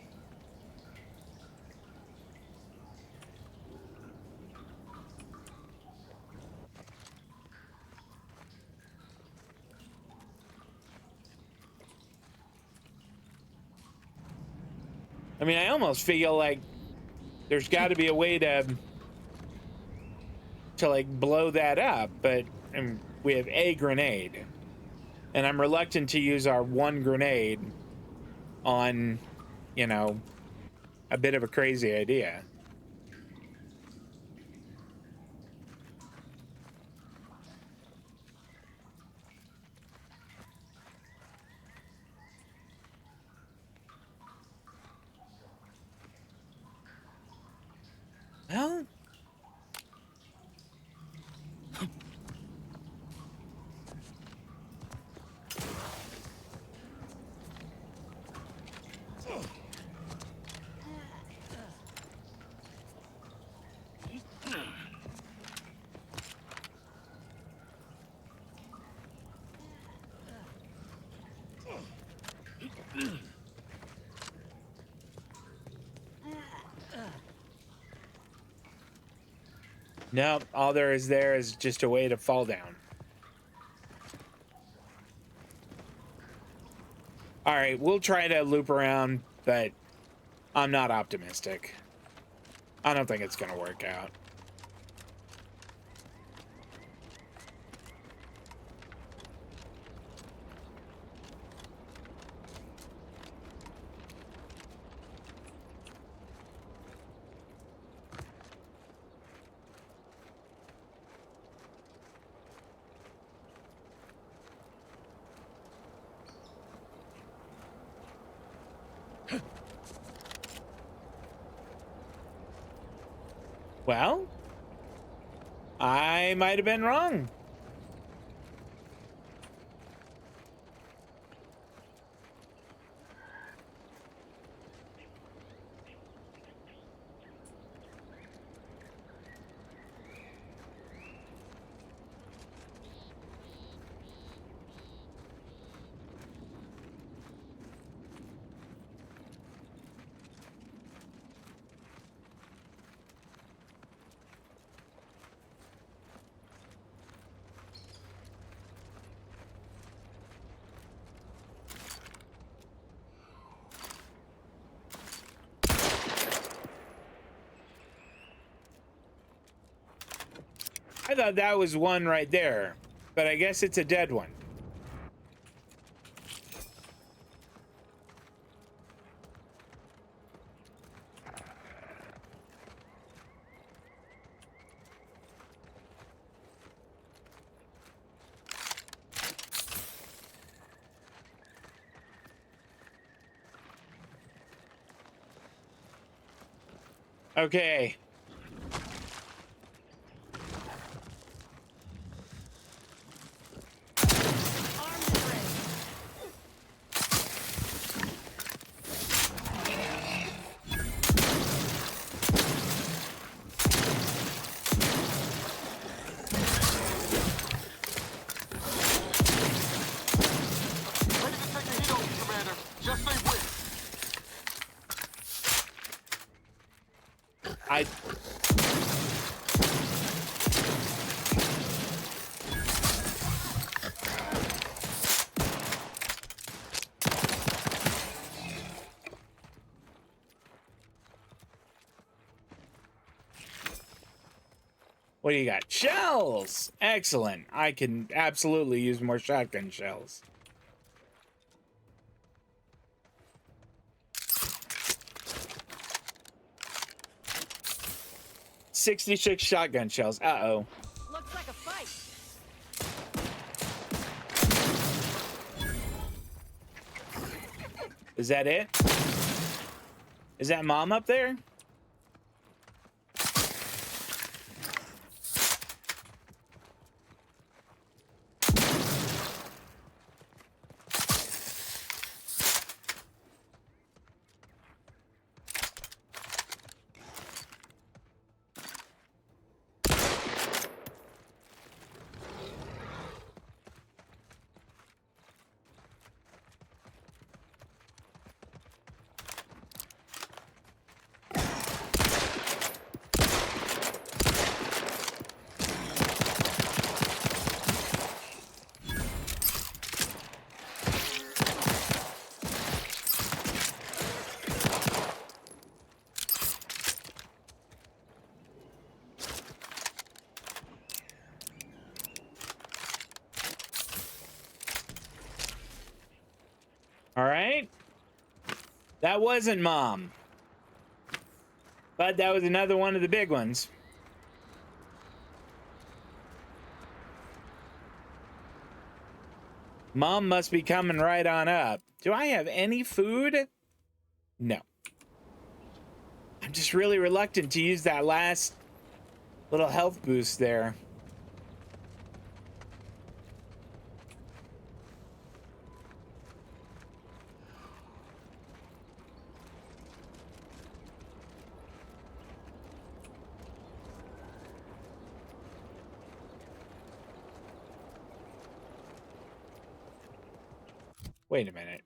A: I mean, I almost feel like there's got to be a way to like blow that up, but we have a grenade, and I'm reluctant to use our one grenade on, you know, a bit of a crazy idea. Well, no, all there is just a way to fall down. All right, we'll try to loop around, but I'm not optimistic. I don't think it's gonna work out. Well, I might have been wrong. I thought that was one right there, but I guess it's a dead one. Okay. I What do you got? Shells! Excellent. I can absolutely use more shotgun shells. 66 shotgun shells. Uh-oh.
H: Looks like a fight.
A: Is that it? Is that mom up there? All right. That wasn't mom. But that was another one of the big ones. Mom must be coming right on up. Do I have any food? No. I'm just really reluctant to use that last little health boost there. Wait a minute.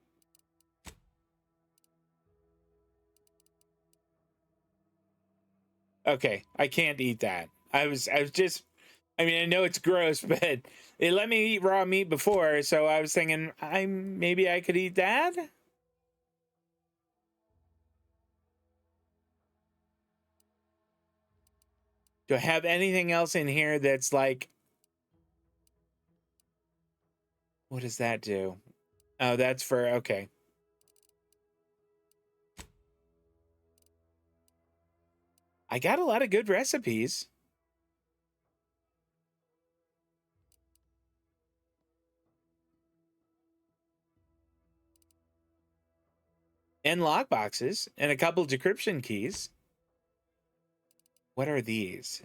A: Okay, I can't eat that. I was just, I mean, I know it's gross, but it let me eat raw meat before, so I was thinking maybe I could eat that. Do I have anything else in here that's like, what does that do? Oh, that's for, okay. I got a lot of good recipes. And lockboxes and a couple decryption keys. What are these?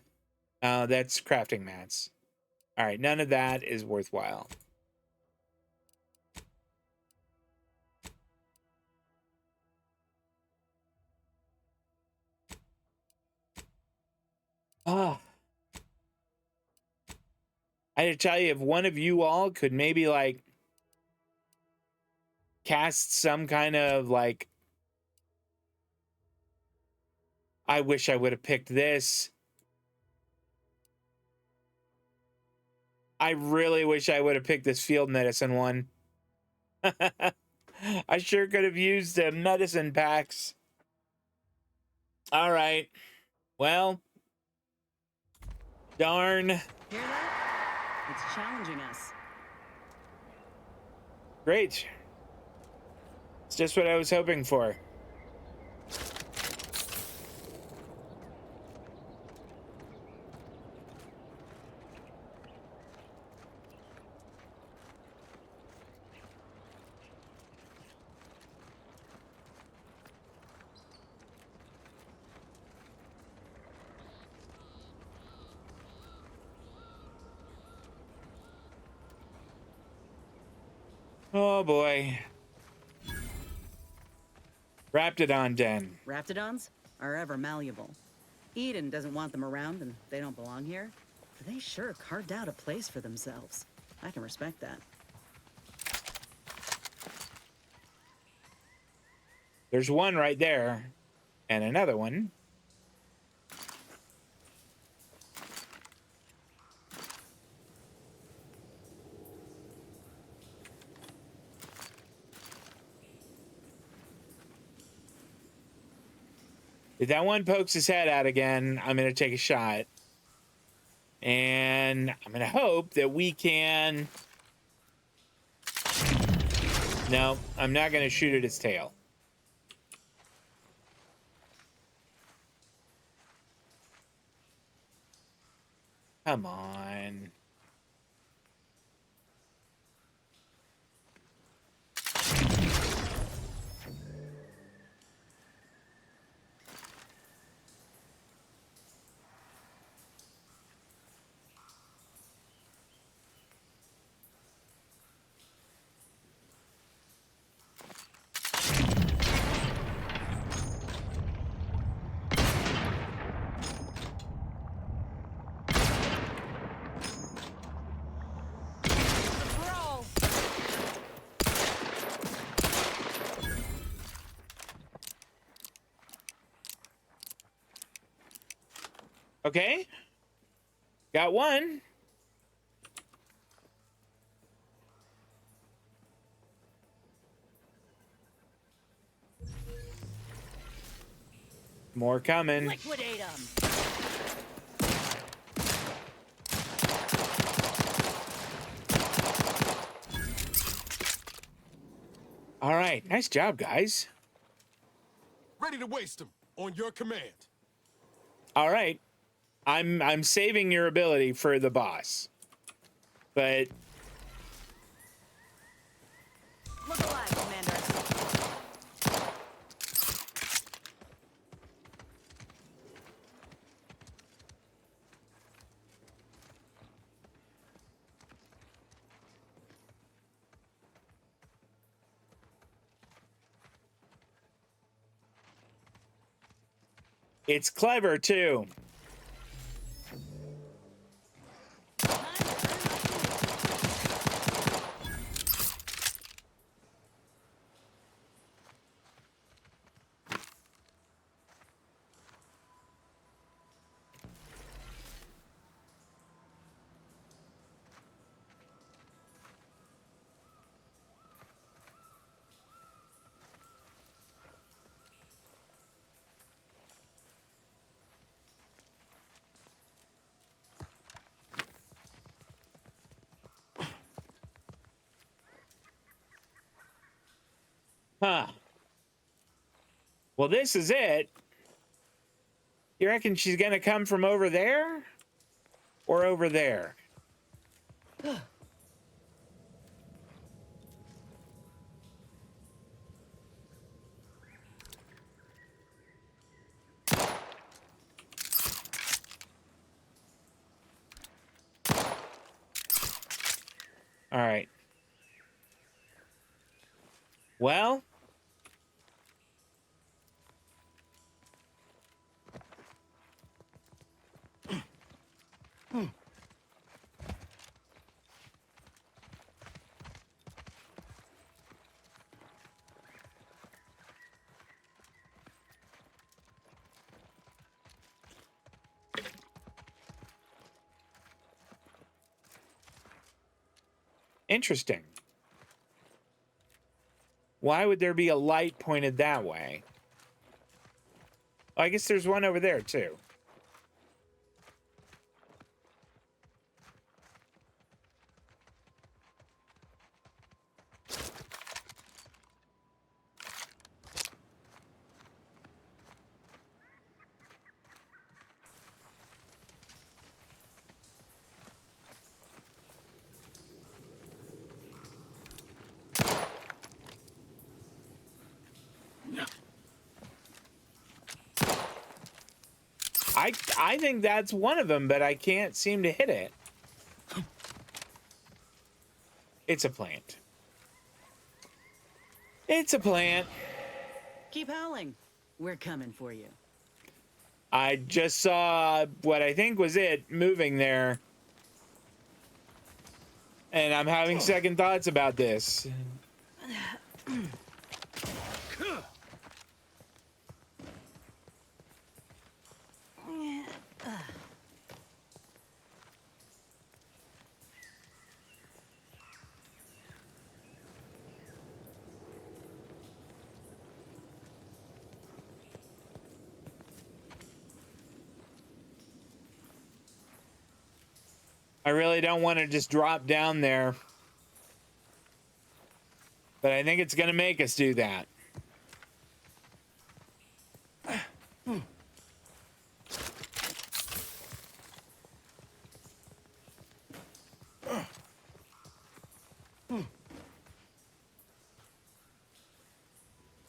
A: That's crafting mats. All right, none of that is worthwhile. Ah. I had to tell you, if one of you all could maybe like cast some kind of like, I wish I would have picked this. I really wish I would have picked this field medicine one. I sure could have used the medicine packs. All right. Well, darn.
F: Hear that? It's challenging us.
A: Great. It's just what I was hoping for. Oh boy. Raptidon Den.
F: Raptidons are ever malleable. Eden doesn't want them around and they don't belong here. But they sure carved out a place for themselves. I can respect that.
A: There's one right there. And another one. If that one pokes his head out again, I'm going to take a shot. And I'm going to hope that we can... No, I'm not going to shoot at its tail. Come on. Okay. Got one. More coming.
F: Liquidate them!
A: All right. Nice job, guys.
G: Ready to waste them on your command.
A: All right. I'm saving your ability for the boss. But
H: Look alive, Commander.
A: it's clever too. Huh. Well, this is it. You reckon she's gonna come from over there? Or over there? All right. Well, interesting. Why would there be a light pointed that way? I guess there's one over there too. I think that's one of them, but I can't seem to hit it. It's a plant. It's a plant.
F: Keep howling. We're coming for you.
A: I just saw what I think was it moving there. And I'm having second thoughts about this. I really don't want to just drop down there. But I think it's going to make us do that.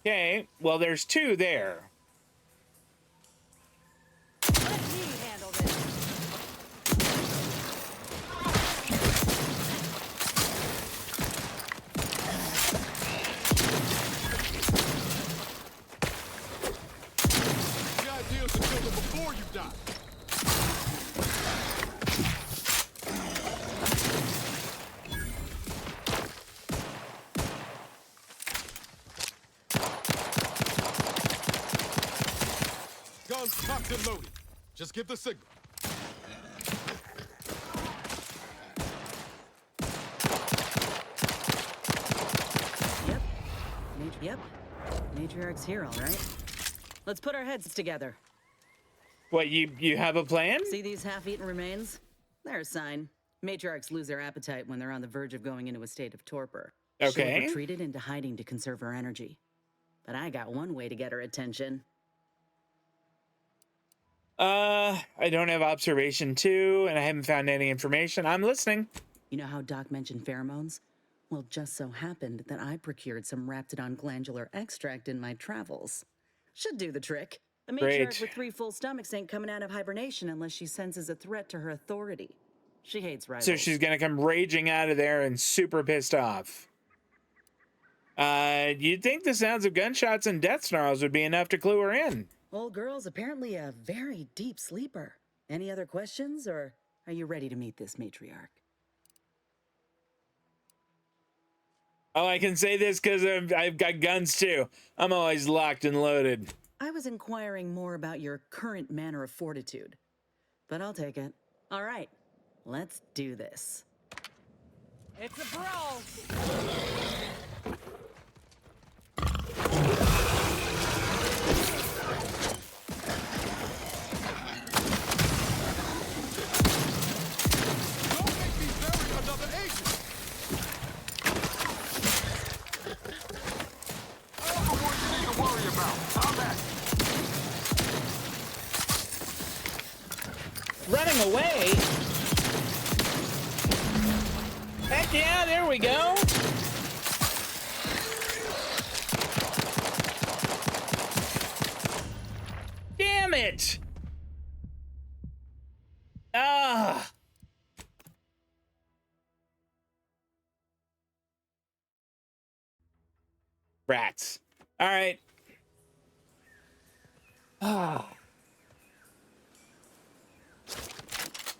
A: Okay, well, there's two there.
H: Let me handle this.
G: The idea is to kill them before you die. Guns cocked and loaded. Just give the signal.
F: Yep. Matriarch's here, all right. Let's put our heads together.
A: What, you have a plan?
F: See these half-eaten remains? They're a sign. Matriarchs lose their appetite when they're on the verge of going into a state of torpor.
A: Okay.
F: She retreated into hiding to conserve her energy. But I got one way to get her attention.
A: I don't have observation 2, and I haven't found any information. I'm listening.
F: You know how Doc mentioned pheromones? Well, just so happened that I procured some Raptidon glandular extract in my travels. Should do the trick. A matriarch
A: Great.
F: with 3 full stomachs ain't coming out of hibernation unless she senses a threat to her authority. She hates rivals.
A: So she's gonna come raging out of there and super pissed off. You'd think the sounds of gunshots and death snarls would be enough to clue her in.
F: Old girl's apparently a very deep sleeper. Any other questions, or are you ready to meet this matriarch?
A: Oh, I can say this because I've got guns too. I'm always locked and loaded.
F: I was inquiring more about your current manner of fortitude, but I'll take it. All right, let's do this.
H: It's a brawl.
G: Don't make me bury another agent. I'm the one you need to worry about. How that?
A: Running away? Heck yeah, there we go. Damn it. Ah. Rats. All right. Ah.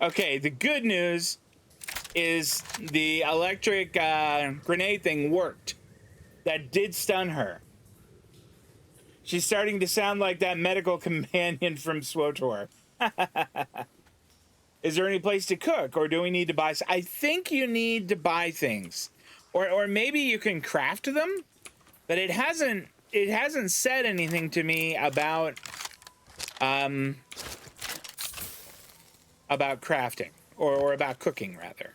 A: Okay, the good news is the electric grenade thing worked. That did stun her. She's starting to sound like that medical companion from SWTOR. Is there any place to cook, or do we need to buy? I think you need to buy things, or maybe you can craft them, but it hasn't said anything to me about crafting or about cooking rather.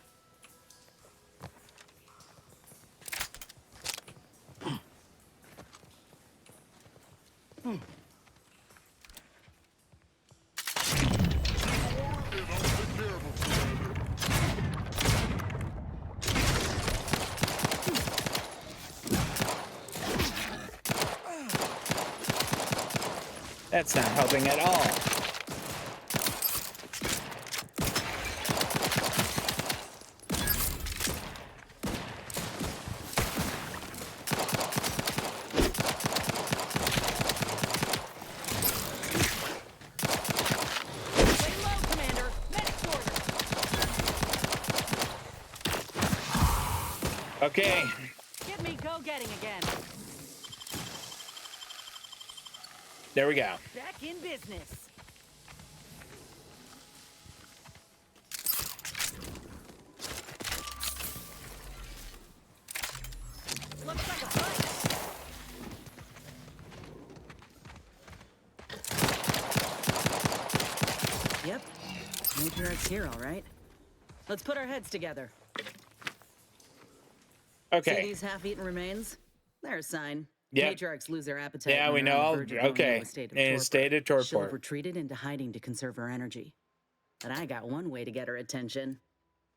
A: That's not helping at all. Okay.
H: Get me go-getting again.
A: There we go.
H: Back in business. Looks like a fight.
F: Yep. Matriarch's here, all right. Let's put our heads together. See
A: Okay.
F: these half-eaten remains? They're a sign.
A: Yep.
F: Matriarchs lose their appetite.
A: Yeah,
F: when
A: we
F: they're on the
A: know.
F: verge of going
A: Okay.
F: into a state of
A: In a
F: torpor.
A: state of
F: She'll have
A: torpor.
F: retreated into hiding to conserve her energy. But I got one way to get her attention.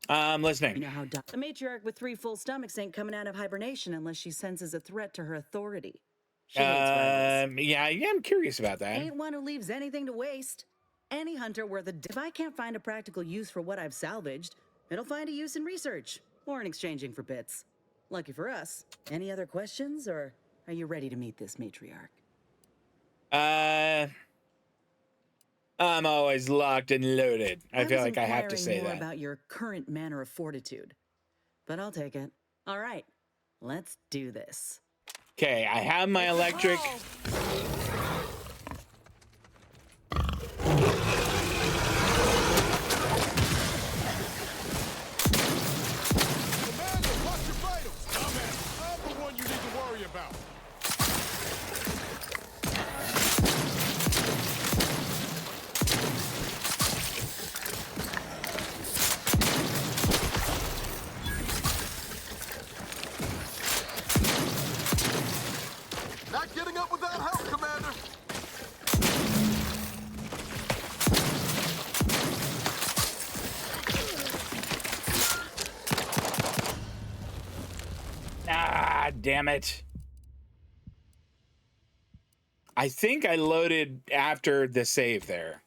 A: I'm
F: You
A: listening.
F: know how a matriarch with 3 full stomachs ain't coming out of hibernation unless she senses a threat to her authority. She hates rivals.
A: Yeah, I'm curious about that.
F: Ain't one who leaves anything to waste. Any hunter worth a if I can't find a practical use for what I've salvaged, it'll find a use in research or in exchanging for bits. Lucky for us. Any other questions, or are you ready to meet this matriarch?
A: I'm always locked and loaded. I feel like I have to
F: inquiring
A: say
F: more
A: that.
F: about your current manner of fortitude, but I'll take it. All right, let's do this.
A: Okay, I have my electric.
G: Commander, watch your vitals. I'm the one you need to worry about. Not getting up without help, Commander.
A: Ah, damn it. I think I loaded after the save there.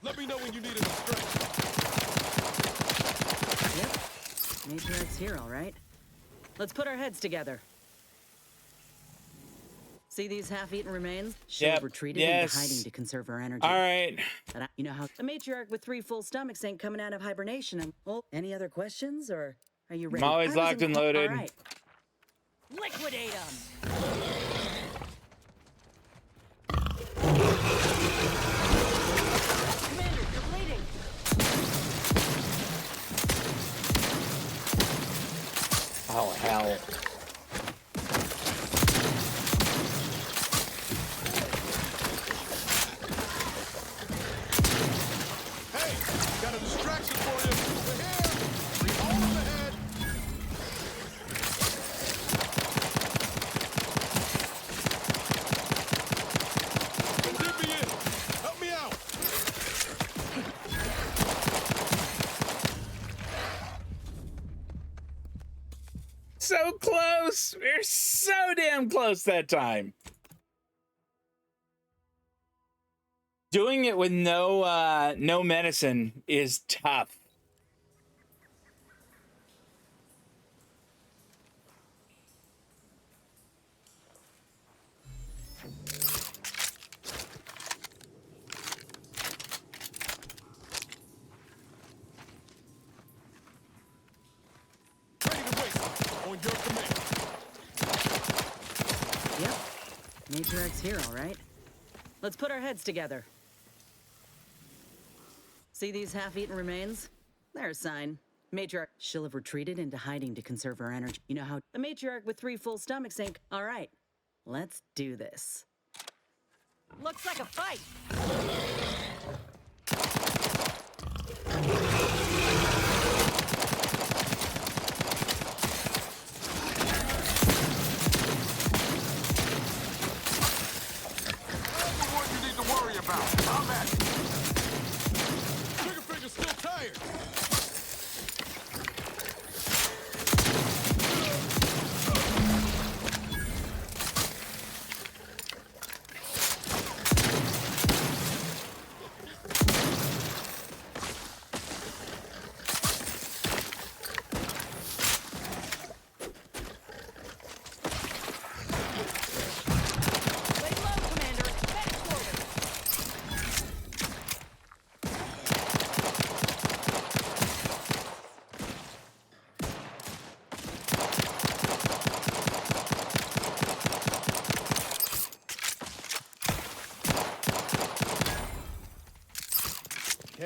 G: Let me know when you need any strength.
F: Yep, matriarch's here, all right. Let's put our heads together. See these half-eaten remains? She'll have retreated into hiding to conserve her energy.
A: All right.
F: But you know how a matriarch with 3 full stomachs ain't coming out of hibernation. And well, any other questions, or are you ready?
A: I'm always locked and loaded.
F: All right.
H: Liquidate them. Commander, you're bleeding.
A: Oh, hell.
G: Hey, got a distraction for you. Over here. Bring all of the head. Get me in. Help me out.
A: So close. We're so damn close that time. Doing it with no medicine is tough.
G: Ready to wait. On your command.
F: Yep, matriarch's here, all right. Let's put our heads together. See these half-eaten remains? They're a sign. Matriarch, she'll have retreated into hiding to conserve her energy. You know how a matriarch with 3 full stomachs ain't. All right, let's do this.
H: Looks like a fight.
G: I'm the one you need to worry about. I'm at it. Trigger finger's still tired.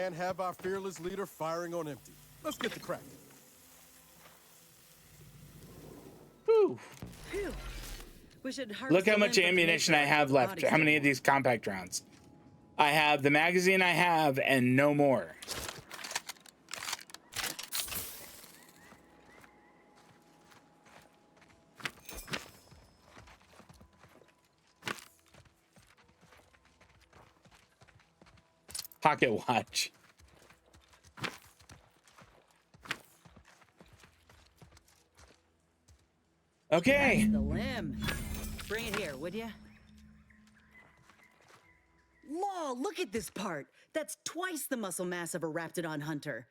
G: Can't have our fearless leader firing on empty. Let's get to cracking.
A: Whew.
F: Phew. We should
A: Look how
F: the
A: much
F: limb from the
A: ammunition I
F: matriarch
A: have
F: so the
A: left.
F: bodies
A: How many
F: don't
A: of these compact rounds? I have the magazine I have and no more. Pocket watch. Okay.
F: That's the limb. Bring it here, would you? Law, look at this part. That's twice the muscle mass of a Raptidon hunter.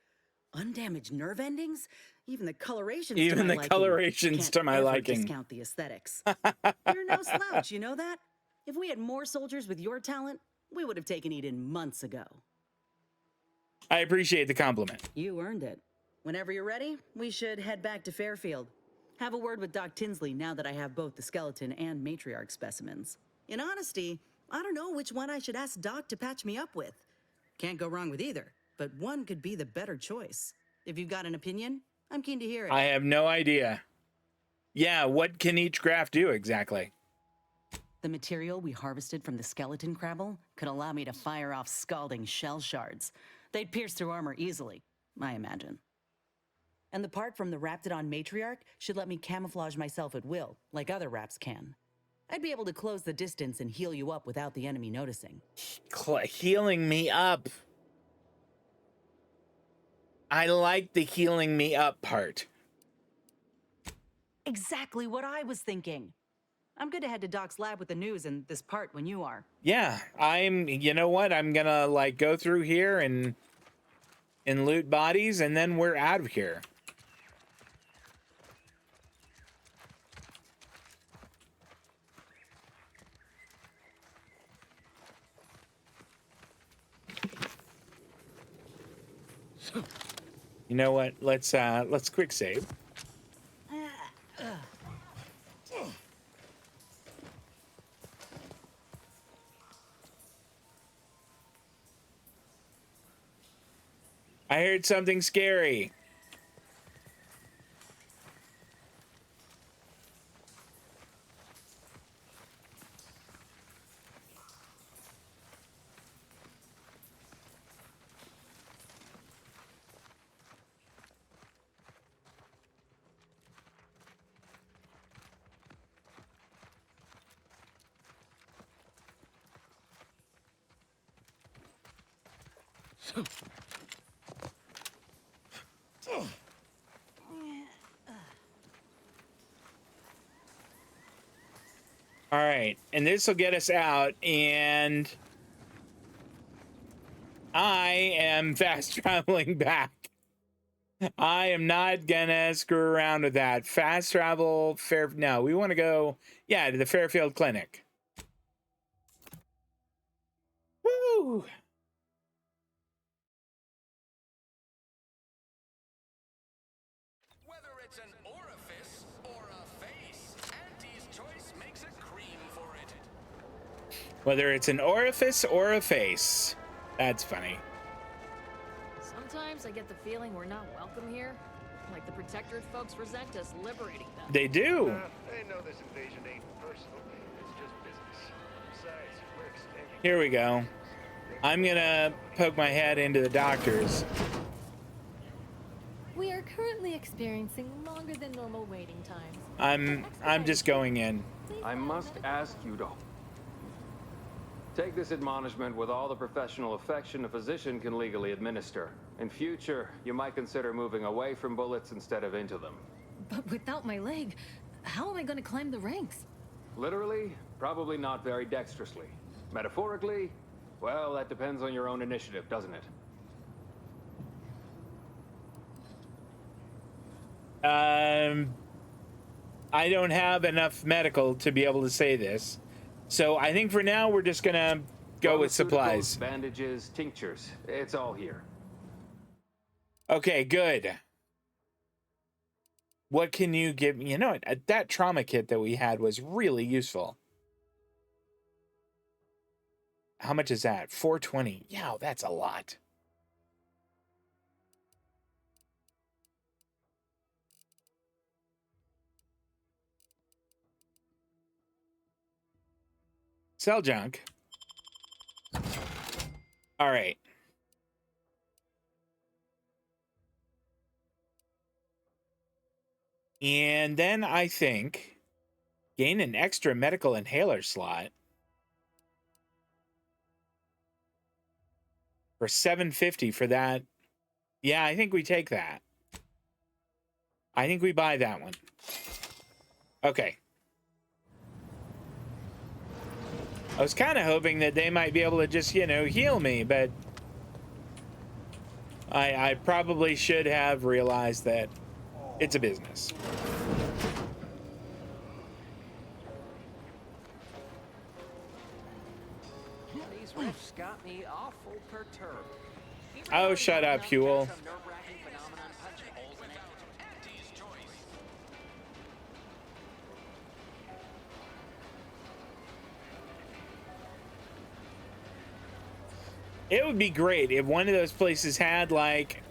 F: Undamaged nerve endings? Even the colorations to
A: Even
F: my
A: the
F: liking.
A: colorations
F: Can't
A: to my
F: ever
A: liking.
F: discount the aesthetics. You're no slouch, you know that? If we had more soldiers with your talent, we would have taken Eden months ago.
A: I appreciate the compliment.
F: You earned it. Whenever you're ready, we should head back to Fairfield. Have a word with Doc Tinsley now that I have both the skeleton and matriarch specimens. In honesty, I don't know which one I should ask Doc to patch me up with. Can't go wrong with either, but one could be the better choice. If you've got an opinion, I'm keen to hear it.
A: I have no idea. Yeah, what can each graft do exactly?
F: The material we harvested from the skeleton crabble could allow me to fire off scalding shell shards. They'd pierce through armor easily, I imagine. And the part from the Raptidon matriarch should let me camouflage myself at will, like other Raps can. I'd be able to close the distance and heal you up without the enemy noticing.
A: Healing me up. I like the healing me up part.
F: Exactly what I was thinking. I'm good to head to Doc's lab with the news and this part when you are.
A: Yeah, you know what? I'm gonna like go through here and loot bodies and then we're out of here. You know what? Let's quick save. I heard something scary. All right, and this will get us out, and I am fast traveling back. I am not gonna screw around with that. Fast travel, no, we want to go, yeah, to the Fairfield Clinic. Woo!
C: Whether it's an orifice or a face, Auntie's choice makes a cream for it.
A: Whether it's an orifice or a face. That's funny.
L: Sometimes I get the feeling we're not welcome here. Like the Protectorate folks resent us liberating them.
A: They do.
I: They know this invasion ain't personal. It's just business. Besides, we're extending.
A: Here we go. I'm gonna poke my head into the doctor's.
M: We are currently experiencing longer than normal waiting times.
A: I'm just going in.
N: I must ask you to take this admonishment with all the professional affection a physician can legally administer. In future, you might consider moving away from bullets instead of into them.
M: But without my leg, how am I going to climb the ranks?
N: Literally, probably not very dexterously. Metaphorically, well, that depends on your own initiative, doesn't it?
A: I don't have enough medical to be able to say this. So I think for now, we're just gonna go with supplies.
N: Bandages, tinctures, it's all here.
A: Okay, good. What can you give me? You know, that trauma kit that we had was really useful. How much is that? 420. Yeah, that's a lot. Sell junk. All right. And then I think gain an extra medical inhaler slot for $750 for that. Yeah, I think we take that. I think we buy that one. Okay. I was kind of hoping that they might be able to just, you know, heal me, but I probably should have realized that it's a business.
D: These rifts got me awful perturbed.
A: Oh, shut up, Huel. It would be great if one of those places had, like,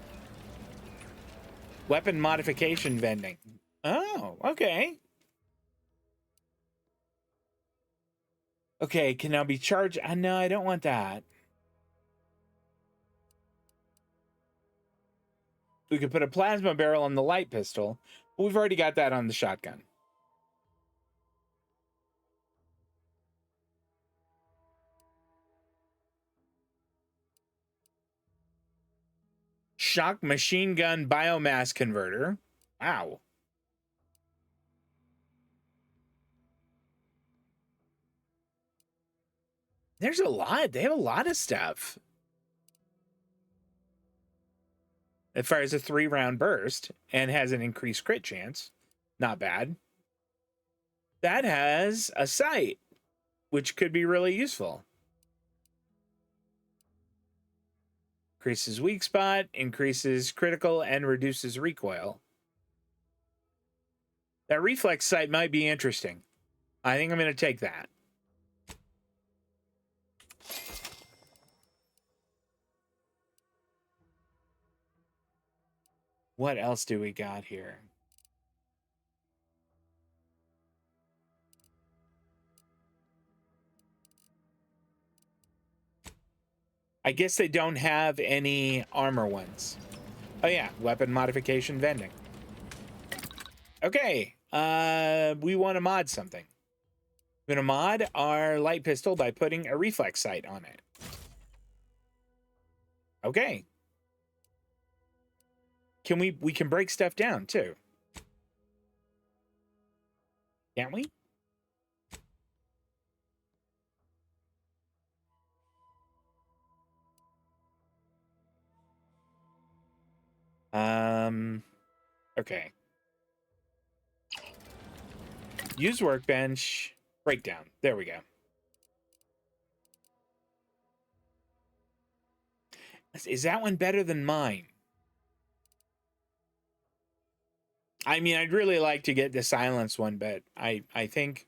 A: weapon modification vending. Oh, okay. Okay, can now be charged. No, I don't want that. We could put a plasma barrel on the light pistol, but we've already got that on the shotgun. Shock machine gun biomass converter. Wow. There's a lot. They have a lot of stuff. It fires a 3-round burst and has an increased crit chance. Not bad. That has a sight, which could be really useful. Increases weak spot, increases critical, and reduces recoil. That reflex sight might be interesting. I think I'm going to take that. What else do we got here? I guess they don't have any armor ones. Oh yeah, weapon modification vending. Okay, we want to mod something. We're gonna mod our light pistol by putting a reflex sight on it. Okay. Can we can break stuff down too? Can't we? Okay. Use workbench, breakdown. There we go. Is that one better than mine? I mean, I'd really like to get the silence one, but I think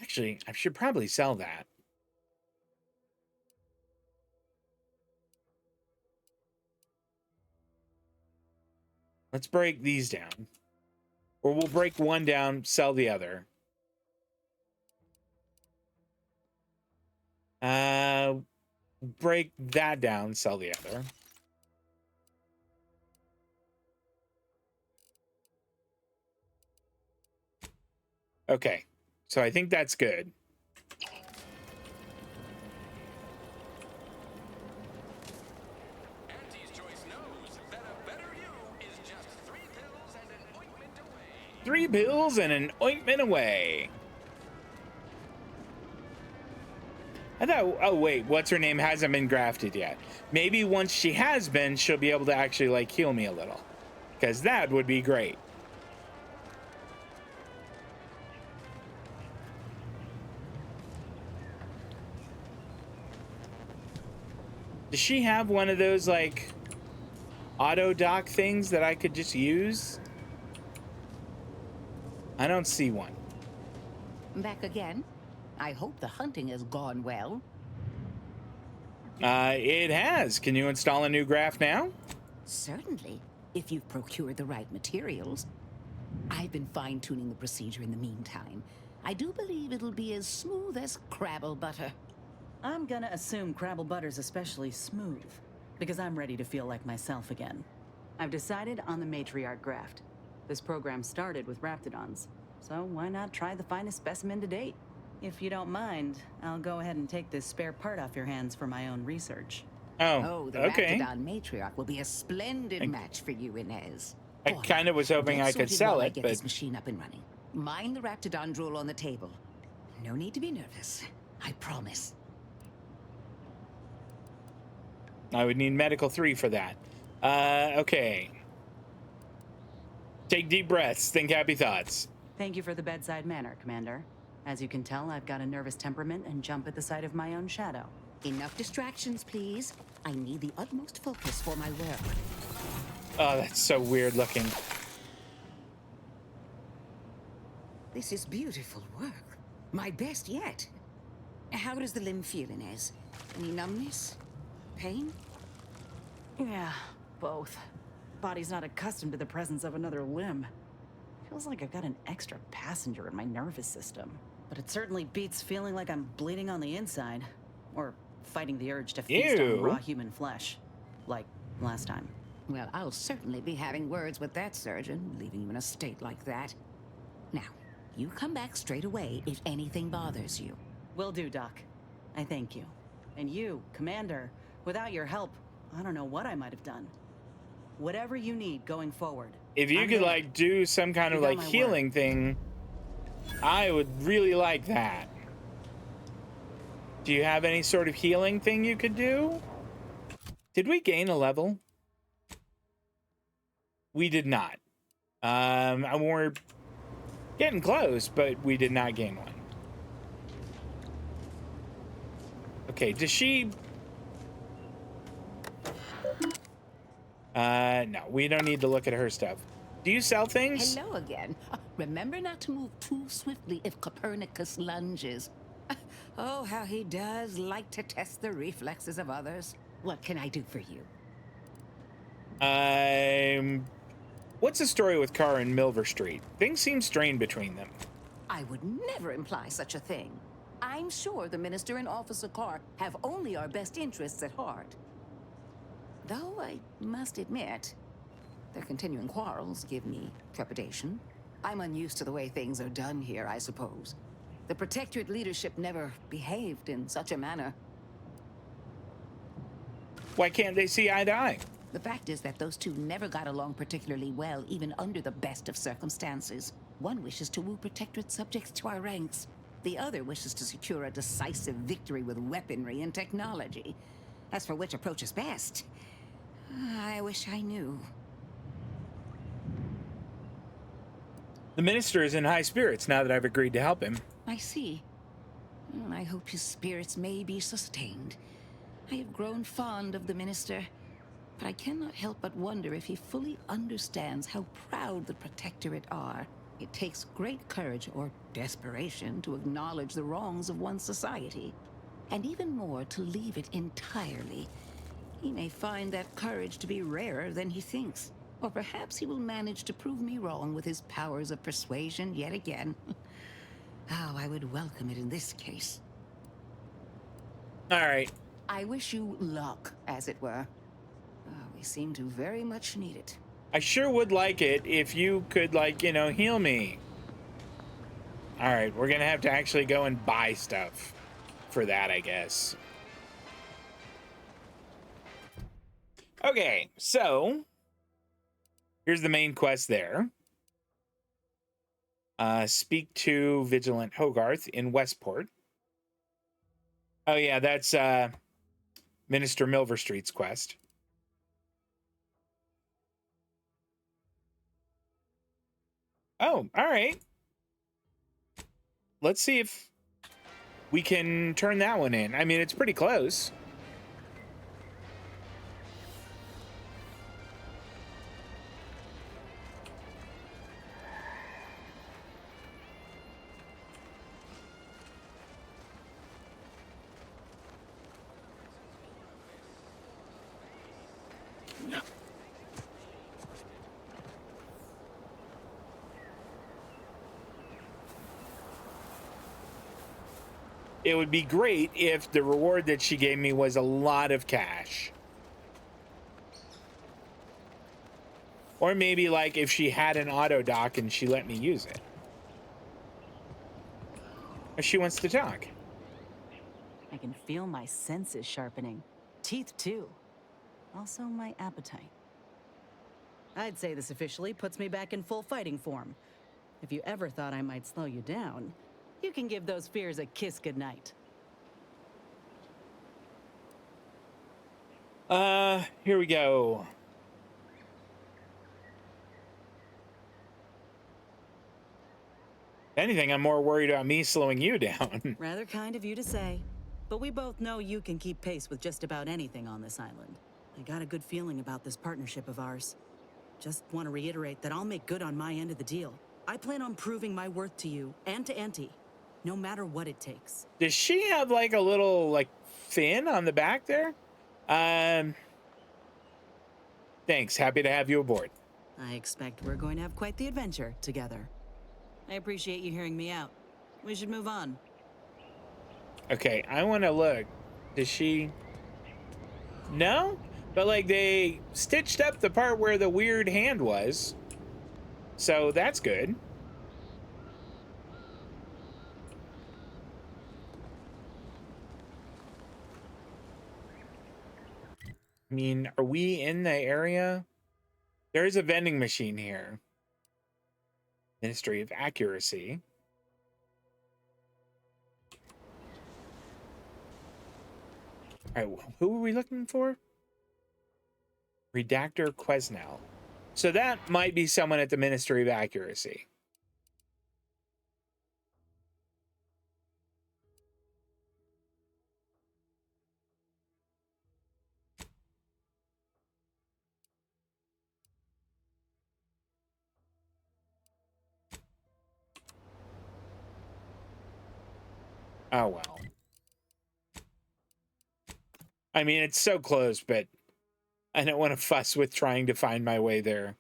A: actually I should probably sell that. Let's break these down. Or we'll break one down, sell the other. Break that down, sell the other. Okay, so I think that's good.
C: Auntie's Choice knows that a better you is just 3 pills and an ointment away.
A: 3 pills and an ointment away. I thought, oh wait, what's her name hasn't been grafted yet. Maybe once she has been, she'll be able to actually like heal me a little. Because that would be great. Does she have one of those like auto dock things that I could just use? I don't see one.
O: Back again? I hope the hunting has gone well.
A: It has. Can you install a new graft now?
O: Certainly, if you've procured the right materials. I've been fine-tuning the procedure in the meantime. I do believe it'll be as smooth as Crabble butter.
F: I'm gonna assume Crabble Butter's especially smooth, because I'm ready to feel like myself again. I've decided on the matriarch graft. This program started with raptidons, so why not try the finest specimen to date? If you don't mind, I'll go ahead and take this spare part off your hands for my own research.
O: Oh, the Raptidon matriarch will be a splendid match for you, Inez.
A: I kind of was hoping I could sell it,
O: get
A: but
O: this machine up and running. Mind the Raptidon drool on the table. No need to be nervous. I promise.
A: I would need medical 3 for that. Okay. Take deep breaths. Think happy thoughts.
F: Thank you for the bedside manner, Commander. As you can tell, I've got a nervous temperament and jump at the sight of my own shadow.
O: Enough distractions, please. I need the utmost focus for my work.
A: Oh, that's so weird looking.
O: This is beautiful work. My best yet. How does the limb feel, Inez? Any numbness? Pain?
F: Yeah, both. Body's not accustomed to the presence of another limb. Feels like I've got an extra passenger in my nervous system. But it certainly beats feeling like I'm bleeding on the inside. Or fighting the urge to feast on raw human flesh. Like last time.
O: Well, I'll certainly be having words with that surgeon, leaving you in a state like that. Now, you come back straight away if anything bothers you.
F: Will do, Doc. I thank you. And you, Commander, without your help, I don't know what I might have done. Whatever you need going forward.
A: If you could, like, do some kind of, like, healing thing, I would really like that. Do you have any sort of healing thing you could do? Did we gain a level? We did not. We're getting close, but we did not gain one. Okay, does she... no, we don't need to look at her stuff. Do you sell things?
O: Hello again. Remember not to move too swiftly if Copernicus lunges. Oh, how he does like to test the reflexes of others. What can I do for you?
A: What's the story with Carr and Milver Street? Things seem strained between them.
O: I would never imply such a thing. I'm sure the Minister and Officer Carr have only our best interests at heart. Though I must admit, their continuing quarrels give me trepidation. I'm unused to the way things are done here, I suppose. The Protectorate leadership never behaved in such a manner.
A: Why can't they see eye to eye?
O: The fact is that those two never got along particularly well, even under the best of circumstances. One wishes to woo Protectorate subjects to our ranks. The other wishes to secure a decisive victory with weaponry and technology. As for which approach is best, I wish I knew.
A: The Minister is in high spirits now that I've agreed to help him.
O: I see. Well, I hope his spirits may be sustained. I have grown fond of the Minister, but I cannot help but wonder if he fully understands how proud the Protectorate are. It takes great courage or desperation to acknowledge the wrongs of one's society, and even more to leave it entirely. He may find that courage to be rarer than he thinks, or perhaps he will manage to prove me wrong with his powers of persuasion yet again. How I would welcome it in this case.
A: All right.
O: I wish you luck, as it were. We seem to very much need it.
A: I sure would like it if you could, like, you know, heal me. All right, we're gonna have to actually go and buy stuff for that, I guess. Okay, so here's the main quest there. Speak to Vigilant Hogarth in Westport. Oh yeah, that's Minister Milver Street's quest. Oh, all right. Let's see if we can turn that one in. I mean, it's pretty close. it would be great if the reward that she gave me was a lot of cash. Or maybe like if she had an auto dock and she let me use it. Or she wants to talk.
F: I can feel my senses sharpening. Teeth, too. Also, my appetite. I'd say this officially puts me back in full fighting form. If you ever thought I might slow you down, you can give those fears a kiss goodnight.
A: Here we go. If anything, I'm more worried about me slowing you down.
F: Rather kind of you to say, but we both know you can keep pace with just about anything on this island. I got a good feeling about this partnership of ours. Just want to reiterate that I'll make good on my end of the deal. I plan on proving my worth to you and to Auntie, no matter what it takes.
A: Does she have like a little like fin on the back there? Thanks. Happy to have you aboard.
F: I expect we're going to have quite the adventure together. I appreciate you hearing me out. We should move on.
A: Okay, I want to look. Does she? No? But like they stitched up the part where the weird hand was. So that's good. I mean, are we in the area? There is a vending machine here. Ministry of Accuracy. All right, who are we looking for? Redactor Quesnel. So that might be someone at the Ministry of Accuracy. Oh, well. I mean, it's so close, but I don't want to fuss with trying to find my way there.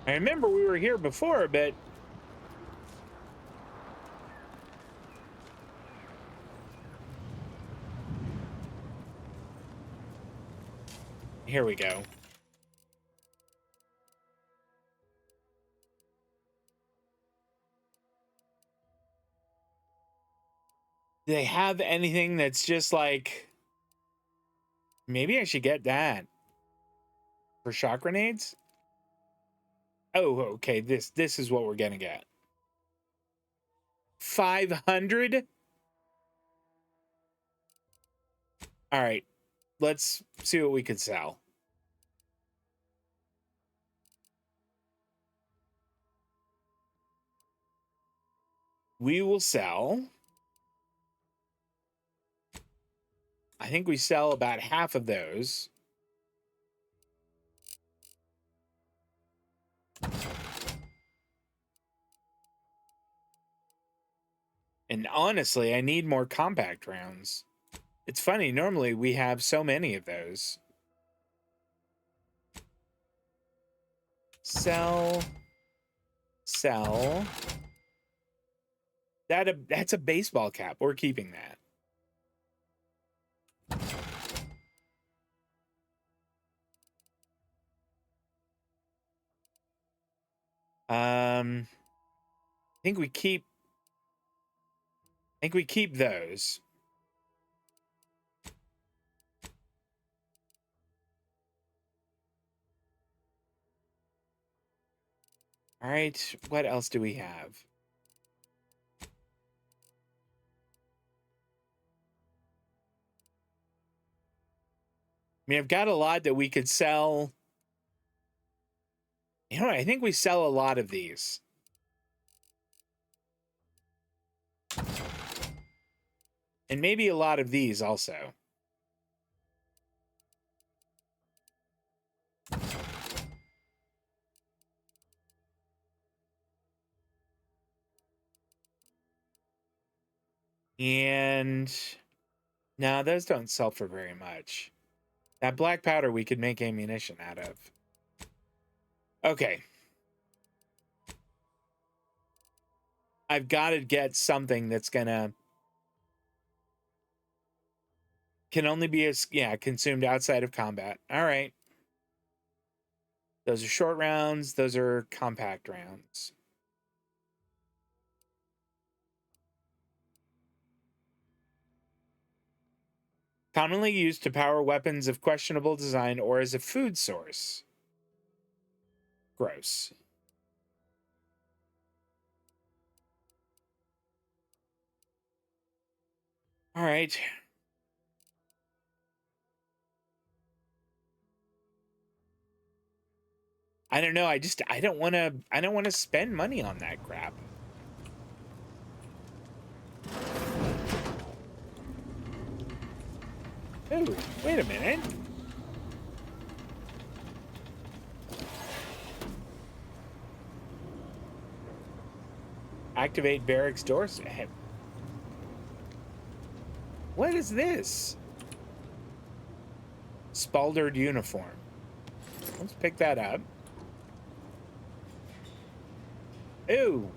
A: I remember we were here before, but here we go. Do they have anything that's just like, maybe I should get that for shock grenades? Oh, okay. This is what we're gonna get. 500. All right, let's see what we could sell. We will sell. I think we sell about half of those. And honestly, I need more compact rounds. It's funny, normally we have so many of those. Sell. Sell. That's a baseball cap. We're keeping that. I think we keep those. All right, what else do we have? I mean, I've got a lot that we could sell. You know what? I think we sell a lot of these. And maybe a lot of these also. And no, those don't sell for very much. That black powder we could make ammunition out of. Okay. I've got to get something that's gonna can only be consumed outside of combat. All right. Those are short rounds. Those are compact rounds. Commonly used to power weapons of questionable design or as a food source. Gross. All right. I don't know. I don't want to spend money on that crap. Ooh, wait a minute. Activate barracks doors. What is this? Spaldered uniform. Let's pick that up. Ooh,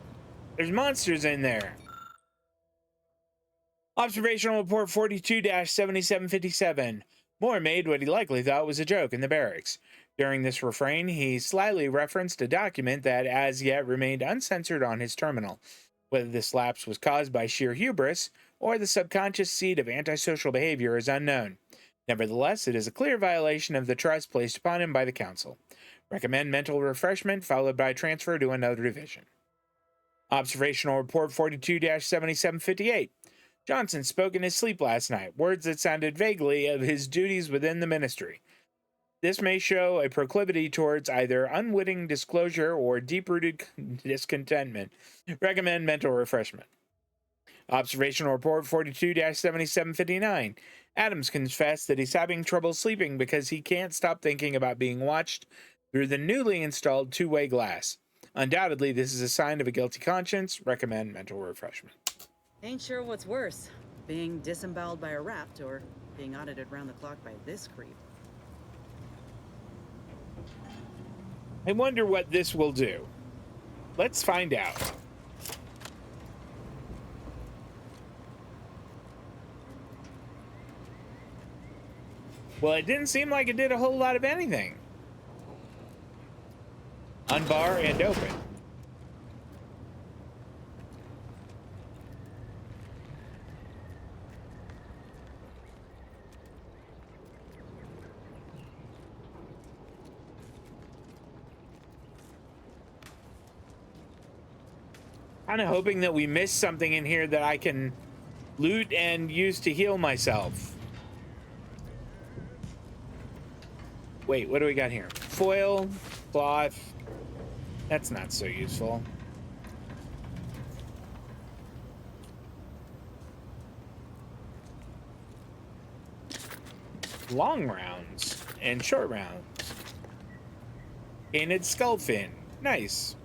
A: there's monsters in there. Observational report 42-7757. Moore made what he likely thought was a joke in the barracks. During this refrain, he slyly referenced a document that as yet remained uncensored on his terminal. Whether this lapse was caused by sheer hubris or the subconscious seed of antisocial behavior is unknown. Nevertheless, it is a clear violation of the trust placed upon him by the council. Recommend mental refreshment followed by transfer to another division. Observational report 42-7758. Johnson spoke in his sleep last night, words that sounded vaguely of his duties within the ministry. This may show a proclivity towards either unwitting disclosure or deep-rooted discontentment. Recommend mental refreshment. Observational report 42-7759. Adams confessed that he's having trouble sleeping because he can't stop thinking about being watched through the newly installed two-way glass. Undoubtedly, this is a sign of a guilty conscience. Recommend mental refreshment.
F: Ain't sure what's worse, being disemboweled by a raft or being audited round the clock by this creep.
A: I wonder what this will do. Let's find out. Well, it didn't seem like it did a whole lot of anything. Unbar and open. Kind of hoping that we missed something in here that I can loot and use to heal myself. Wait, what do we got here? Foil, cloth. That's not so useful. Long rounds and short rounds. Painted skull fin. Nice.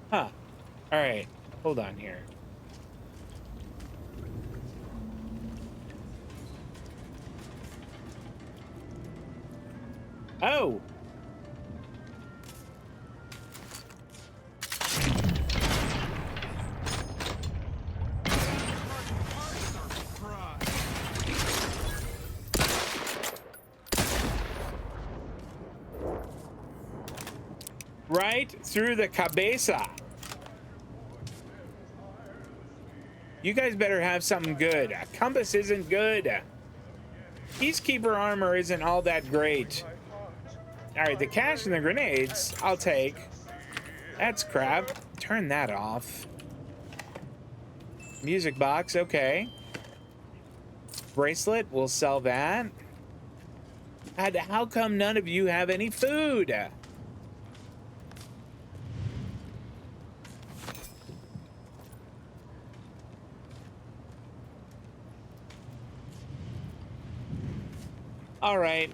A: Huh. All right. Hold on here. Oh. Right through the cabeza. You guys better have something good. A compass isn't good. Peacekeeper armor isn't all that great. All right, the cash and the grenades, I'll take. That's crap. Turn that off. Music box, okay. Bracelet, we'll sell that. And how come none of you have any food? All right.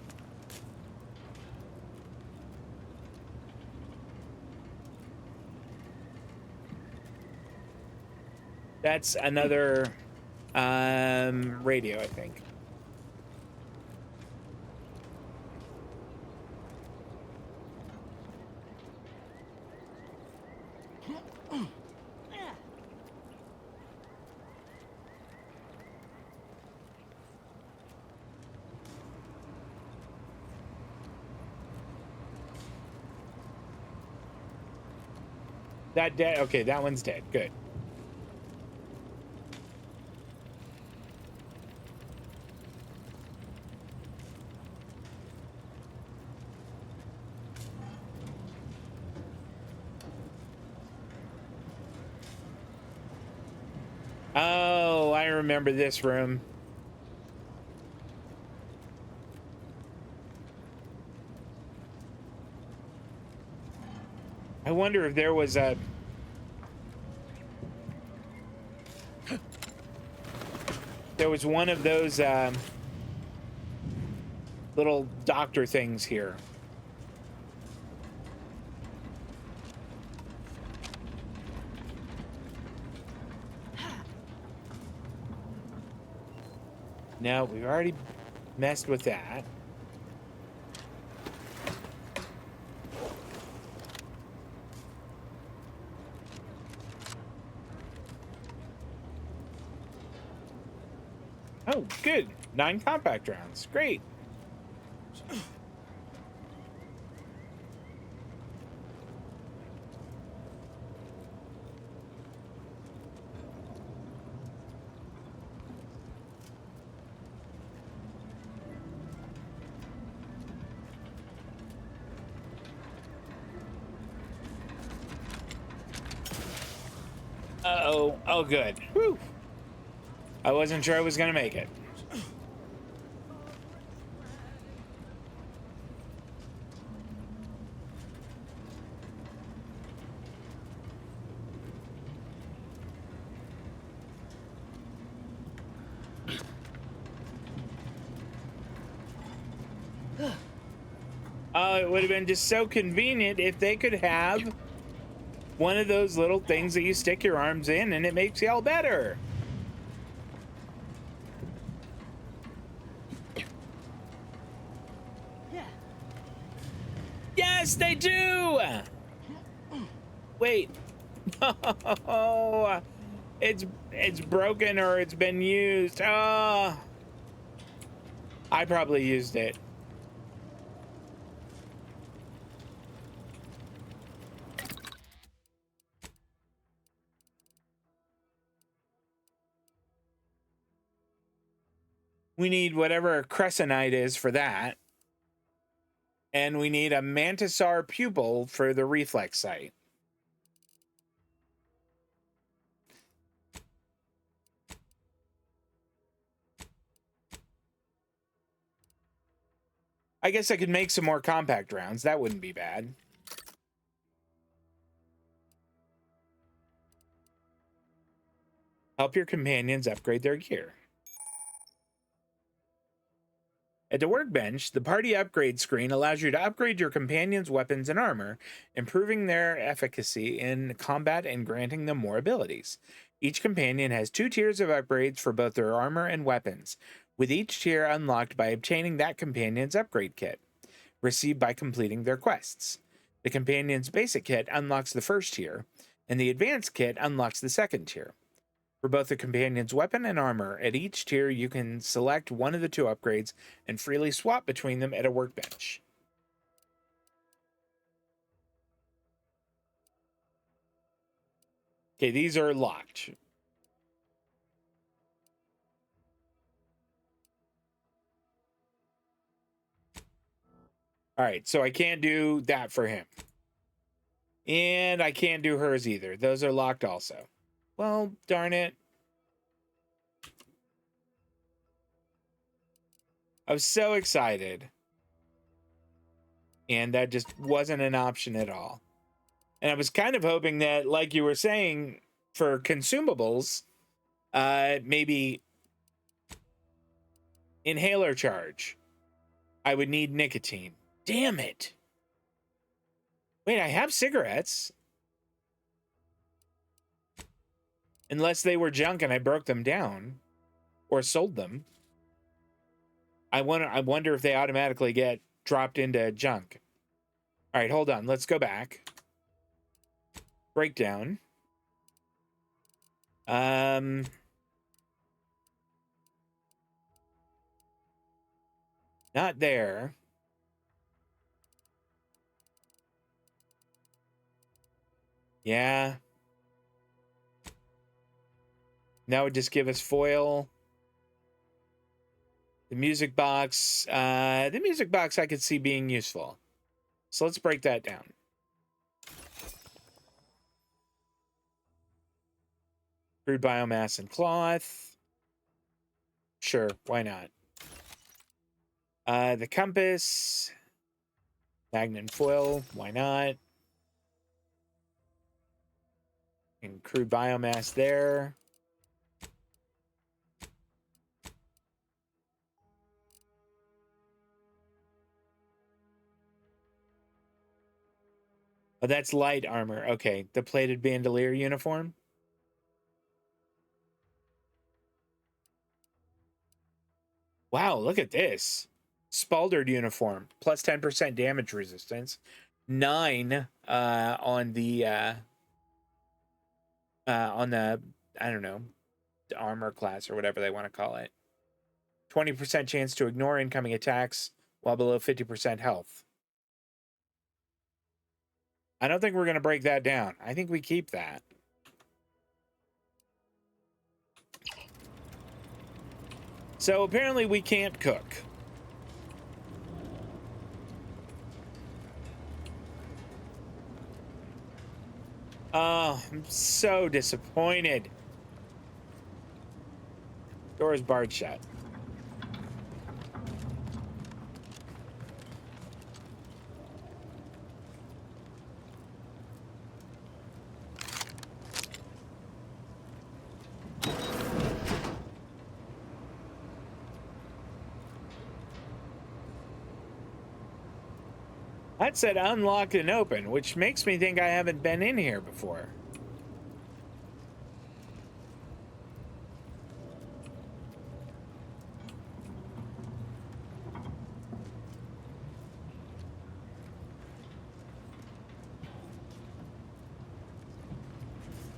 A: That's another radio, I think. That dead. Okay, that one's dead. Good. Oh, I remember this room. I wonder if there was a... There was one of those little doctor things here. No, we've already messed with that. Oh, good. 9 compact rounds. Great. Uh-oh. Oh, good. Whew. I wasn't sure I was going to make it. Oh, it would have been just so convenient if they could have one of those little things that you stick your arms in and it makes you all better. Yes, they do. Wait. Oh, it's broken or it's been used. Oh, I probably used it. We need whatever crescenite is for that. And we need a mantisar pupil for the reflex sight. I guess I could make some more compact rounds. That wouldn't be bad. Help your companions upgrade their gear. At the workbench, the party upgrade screen allows you to upgrade your companions' weapons and armor, improving their efficacy in combat and granting them more abilities. Each companion has 2 tiers of upgrades for both their armor and weapons, with each tier unlocked by obtaining that companion's upgrade kit, received by completing their quests. The companion's basic kit unlocks the first tier, and the advanced kit unlocks the second tier. For both the companion's weapon and armor, at each tier you can select one of the 2 upgrades and freely swap between them at a workbench. Okay, these are locked. All right, so I can't do that for him. And I can't do hers either. Those are locked also. Well, darn it. I was so excited. And that just wasn't an option at all. And I was kind of hoping that, like you were saying, for consumables, maybe inhaler charge. I would need nicotine. Damn it. Wait, I have cigarettes. Unless they were junk and I broke them down or sold them. I wonder if they automatically get dropped into junk. All right, hold on. Let's go back. Breakdown. Not there. Yeah. That would just give us foil. The music box. The music box I could see being useful. So let's break that down. Crude biomass and cloth. Sure, why not? The compass. Magnet and foil, why not? And crude biomass there. Oh, that's light armor. Okay, the plated bandolier uniform. Wow, look at this. Spaldered uniform, plus 10% damage resistance. 9 on the I don't know, the armor class or whatever they want to call it. 20% chance to ignore incoming attacks while below 50% health. I don't think we're going to break that down. I think we keep that. So apparently we can't cook. Oh, I'm so disappointed. Door is barred shut. That said unlocked and open, which makes me think I haven't been in here before.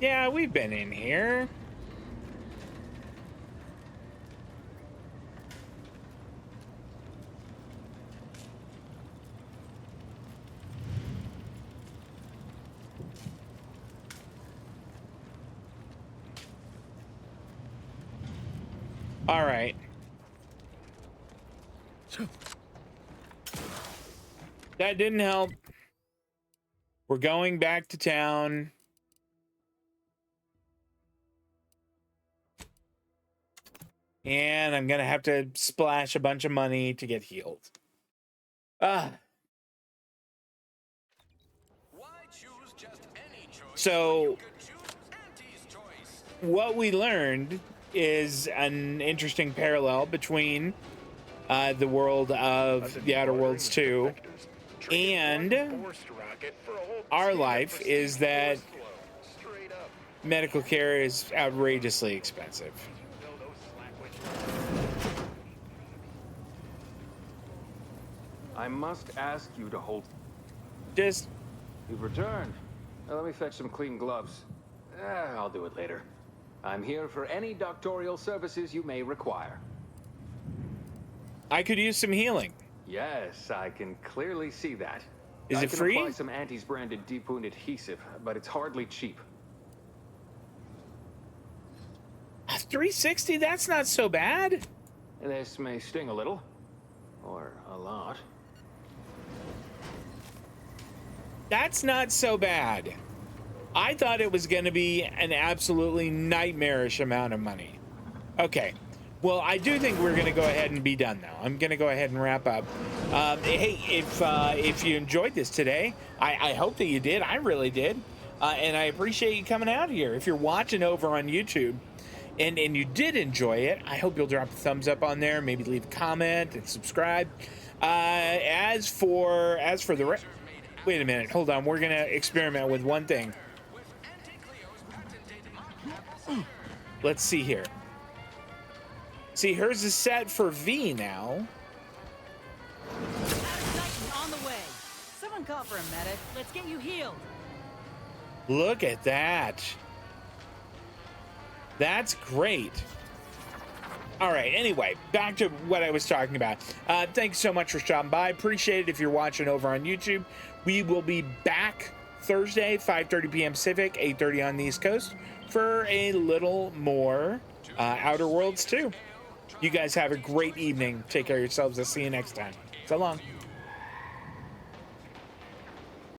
A: Yeah, we've been in here. All right. That didn't help. We're going back to town. And I'm going to have to splash a bunch of money to get healed. So what we learned is an interesting parallel between the world of The Outer Worlds 2 and our life is that medical care is outrageously expensive.
N: I must ask you to hold.
A: Just.
N: You've returned. Now let me fetch some clean gloves. I'll do it later. I'm here for any doctorial services you may require.
A: I could use some healing.
N: Yes, I can clearly see that.
A: Is it free?
N: I can apply some Antes branded deep wound adhesive, but it's hardly cheap.
A: 360? That's not so bad.
N: This may sting a little, or a lot.
A: That's not so bad. I thought it was going to be an absolutely nightmarish amount of money. Okay. Well, I do think we're going to go ahead and be done now. I'm going to go ahead and wrap up. Hey, if you enjoyed this today, I hope that you did. I really did. And I appreciate you coming out here. If you're watching over on YouTube and you did enjoy it, I hope you'll drop a thumbs up on there. Maybe leave a comment and subscribe. As for the wait a minute, hold on. We're gonna experiment with one thing. Let's see here. See, hers is set for V now.
H: On the way. Someone call for a medic. Let's get you healed.
A: Look at that. That's great. All right, anyway, back to what I was talking about. Thanks so much for stopping by. Appreciate it if you're watching over on YouTube. We will be back Thursday, 5:30 p.m. Pacific, 8:30 on the East Coast, for a little more Outer Worlds 2. You guys have a great evening. Take care of yourselves. I'll see you next time. So long.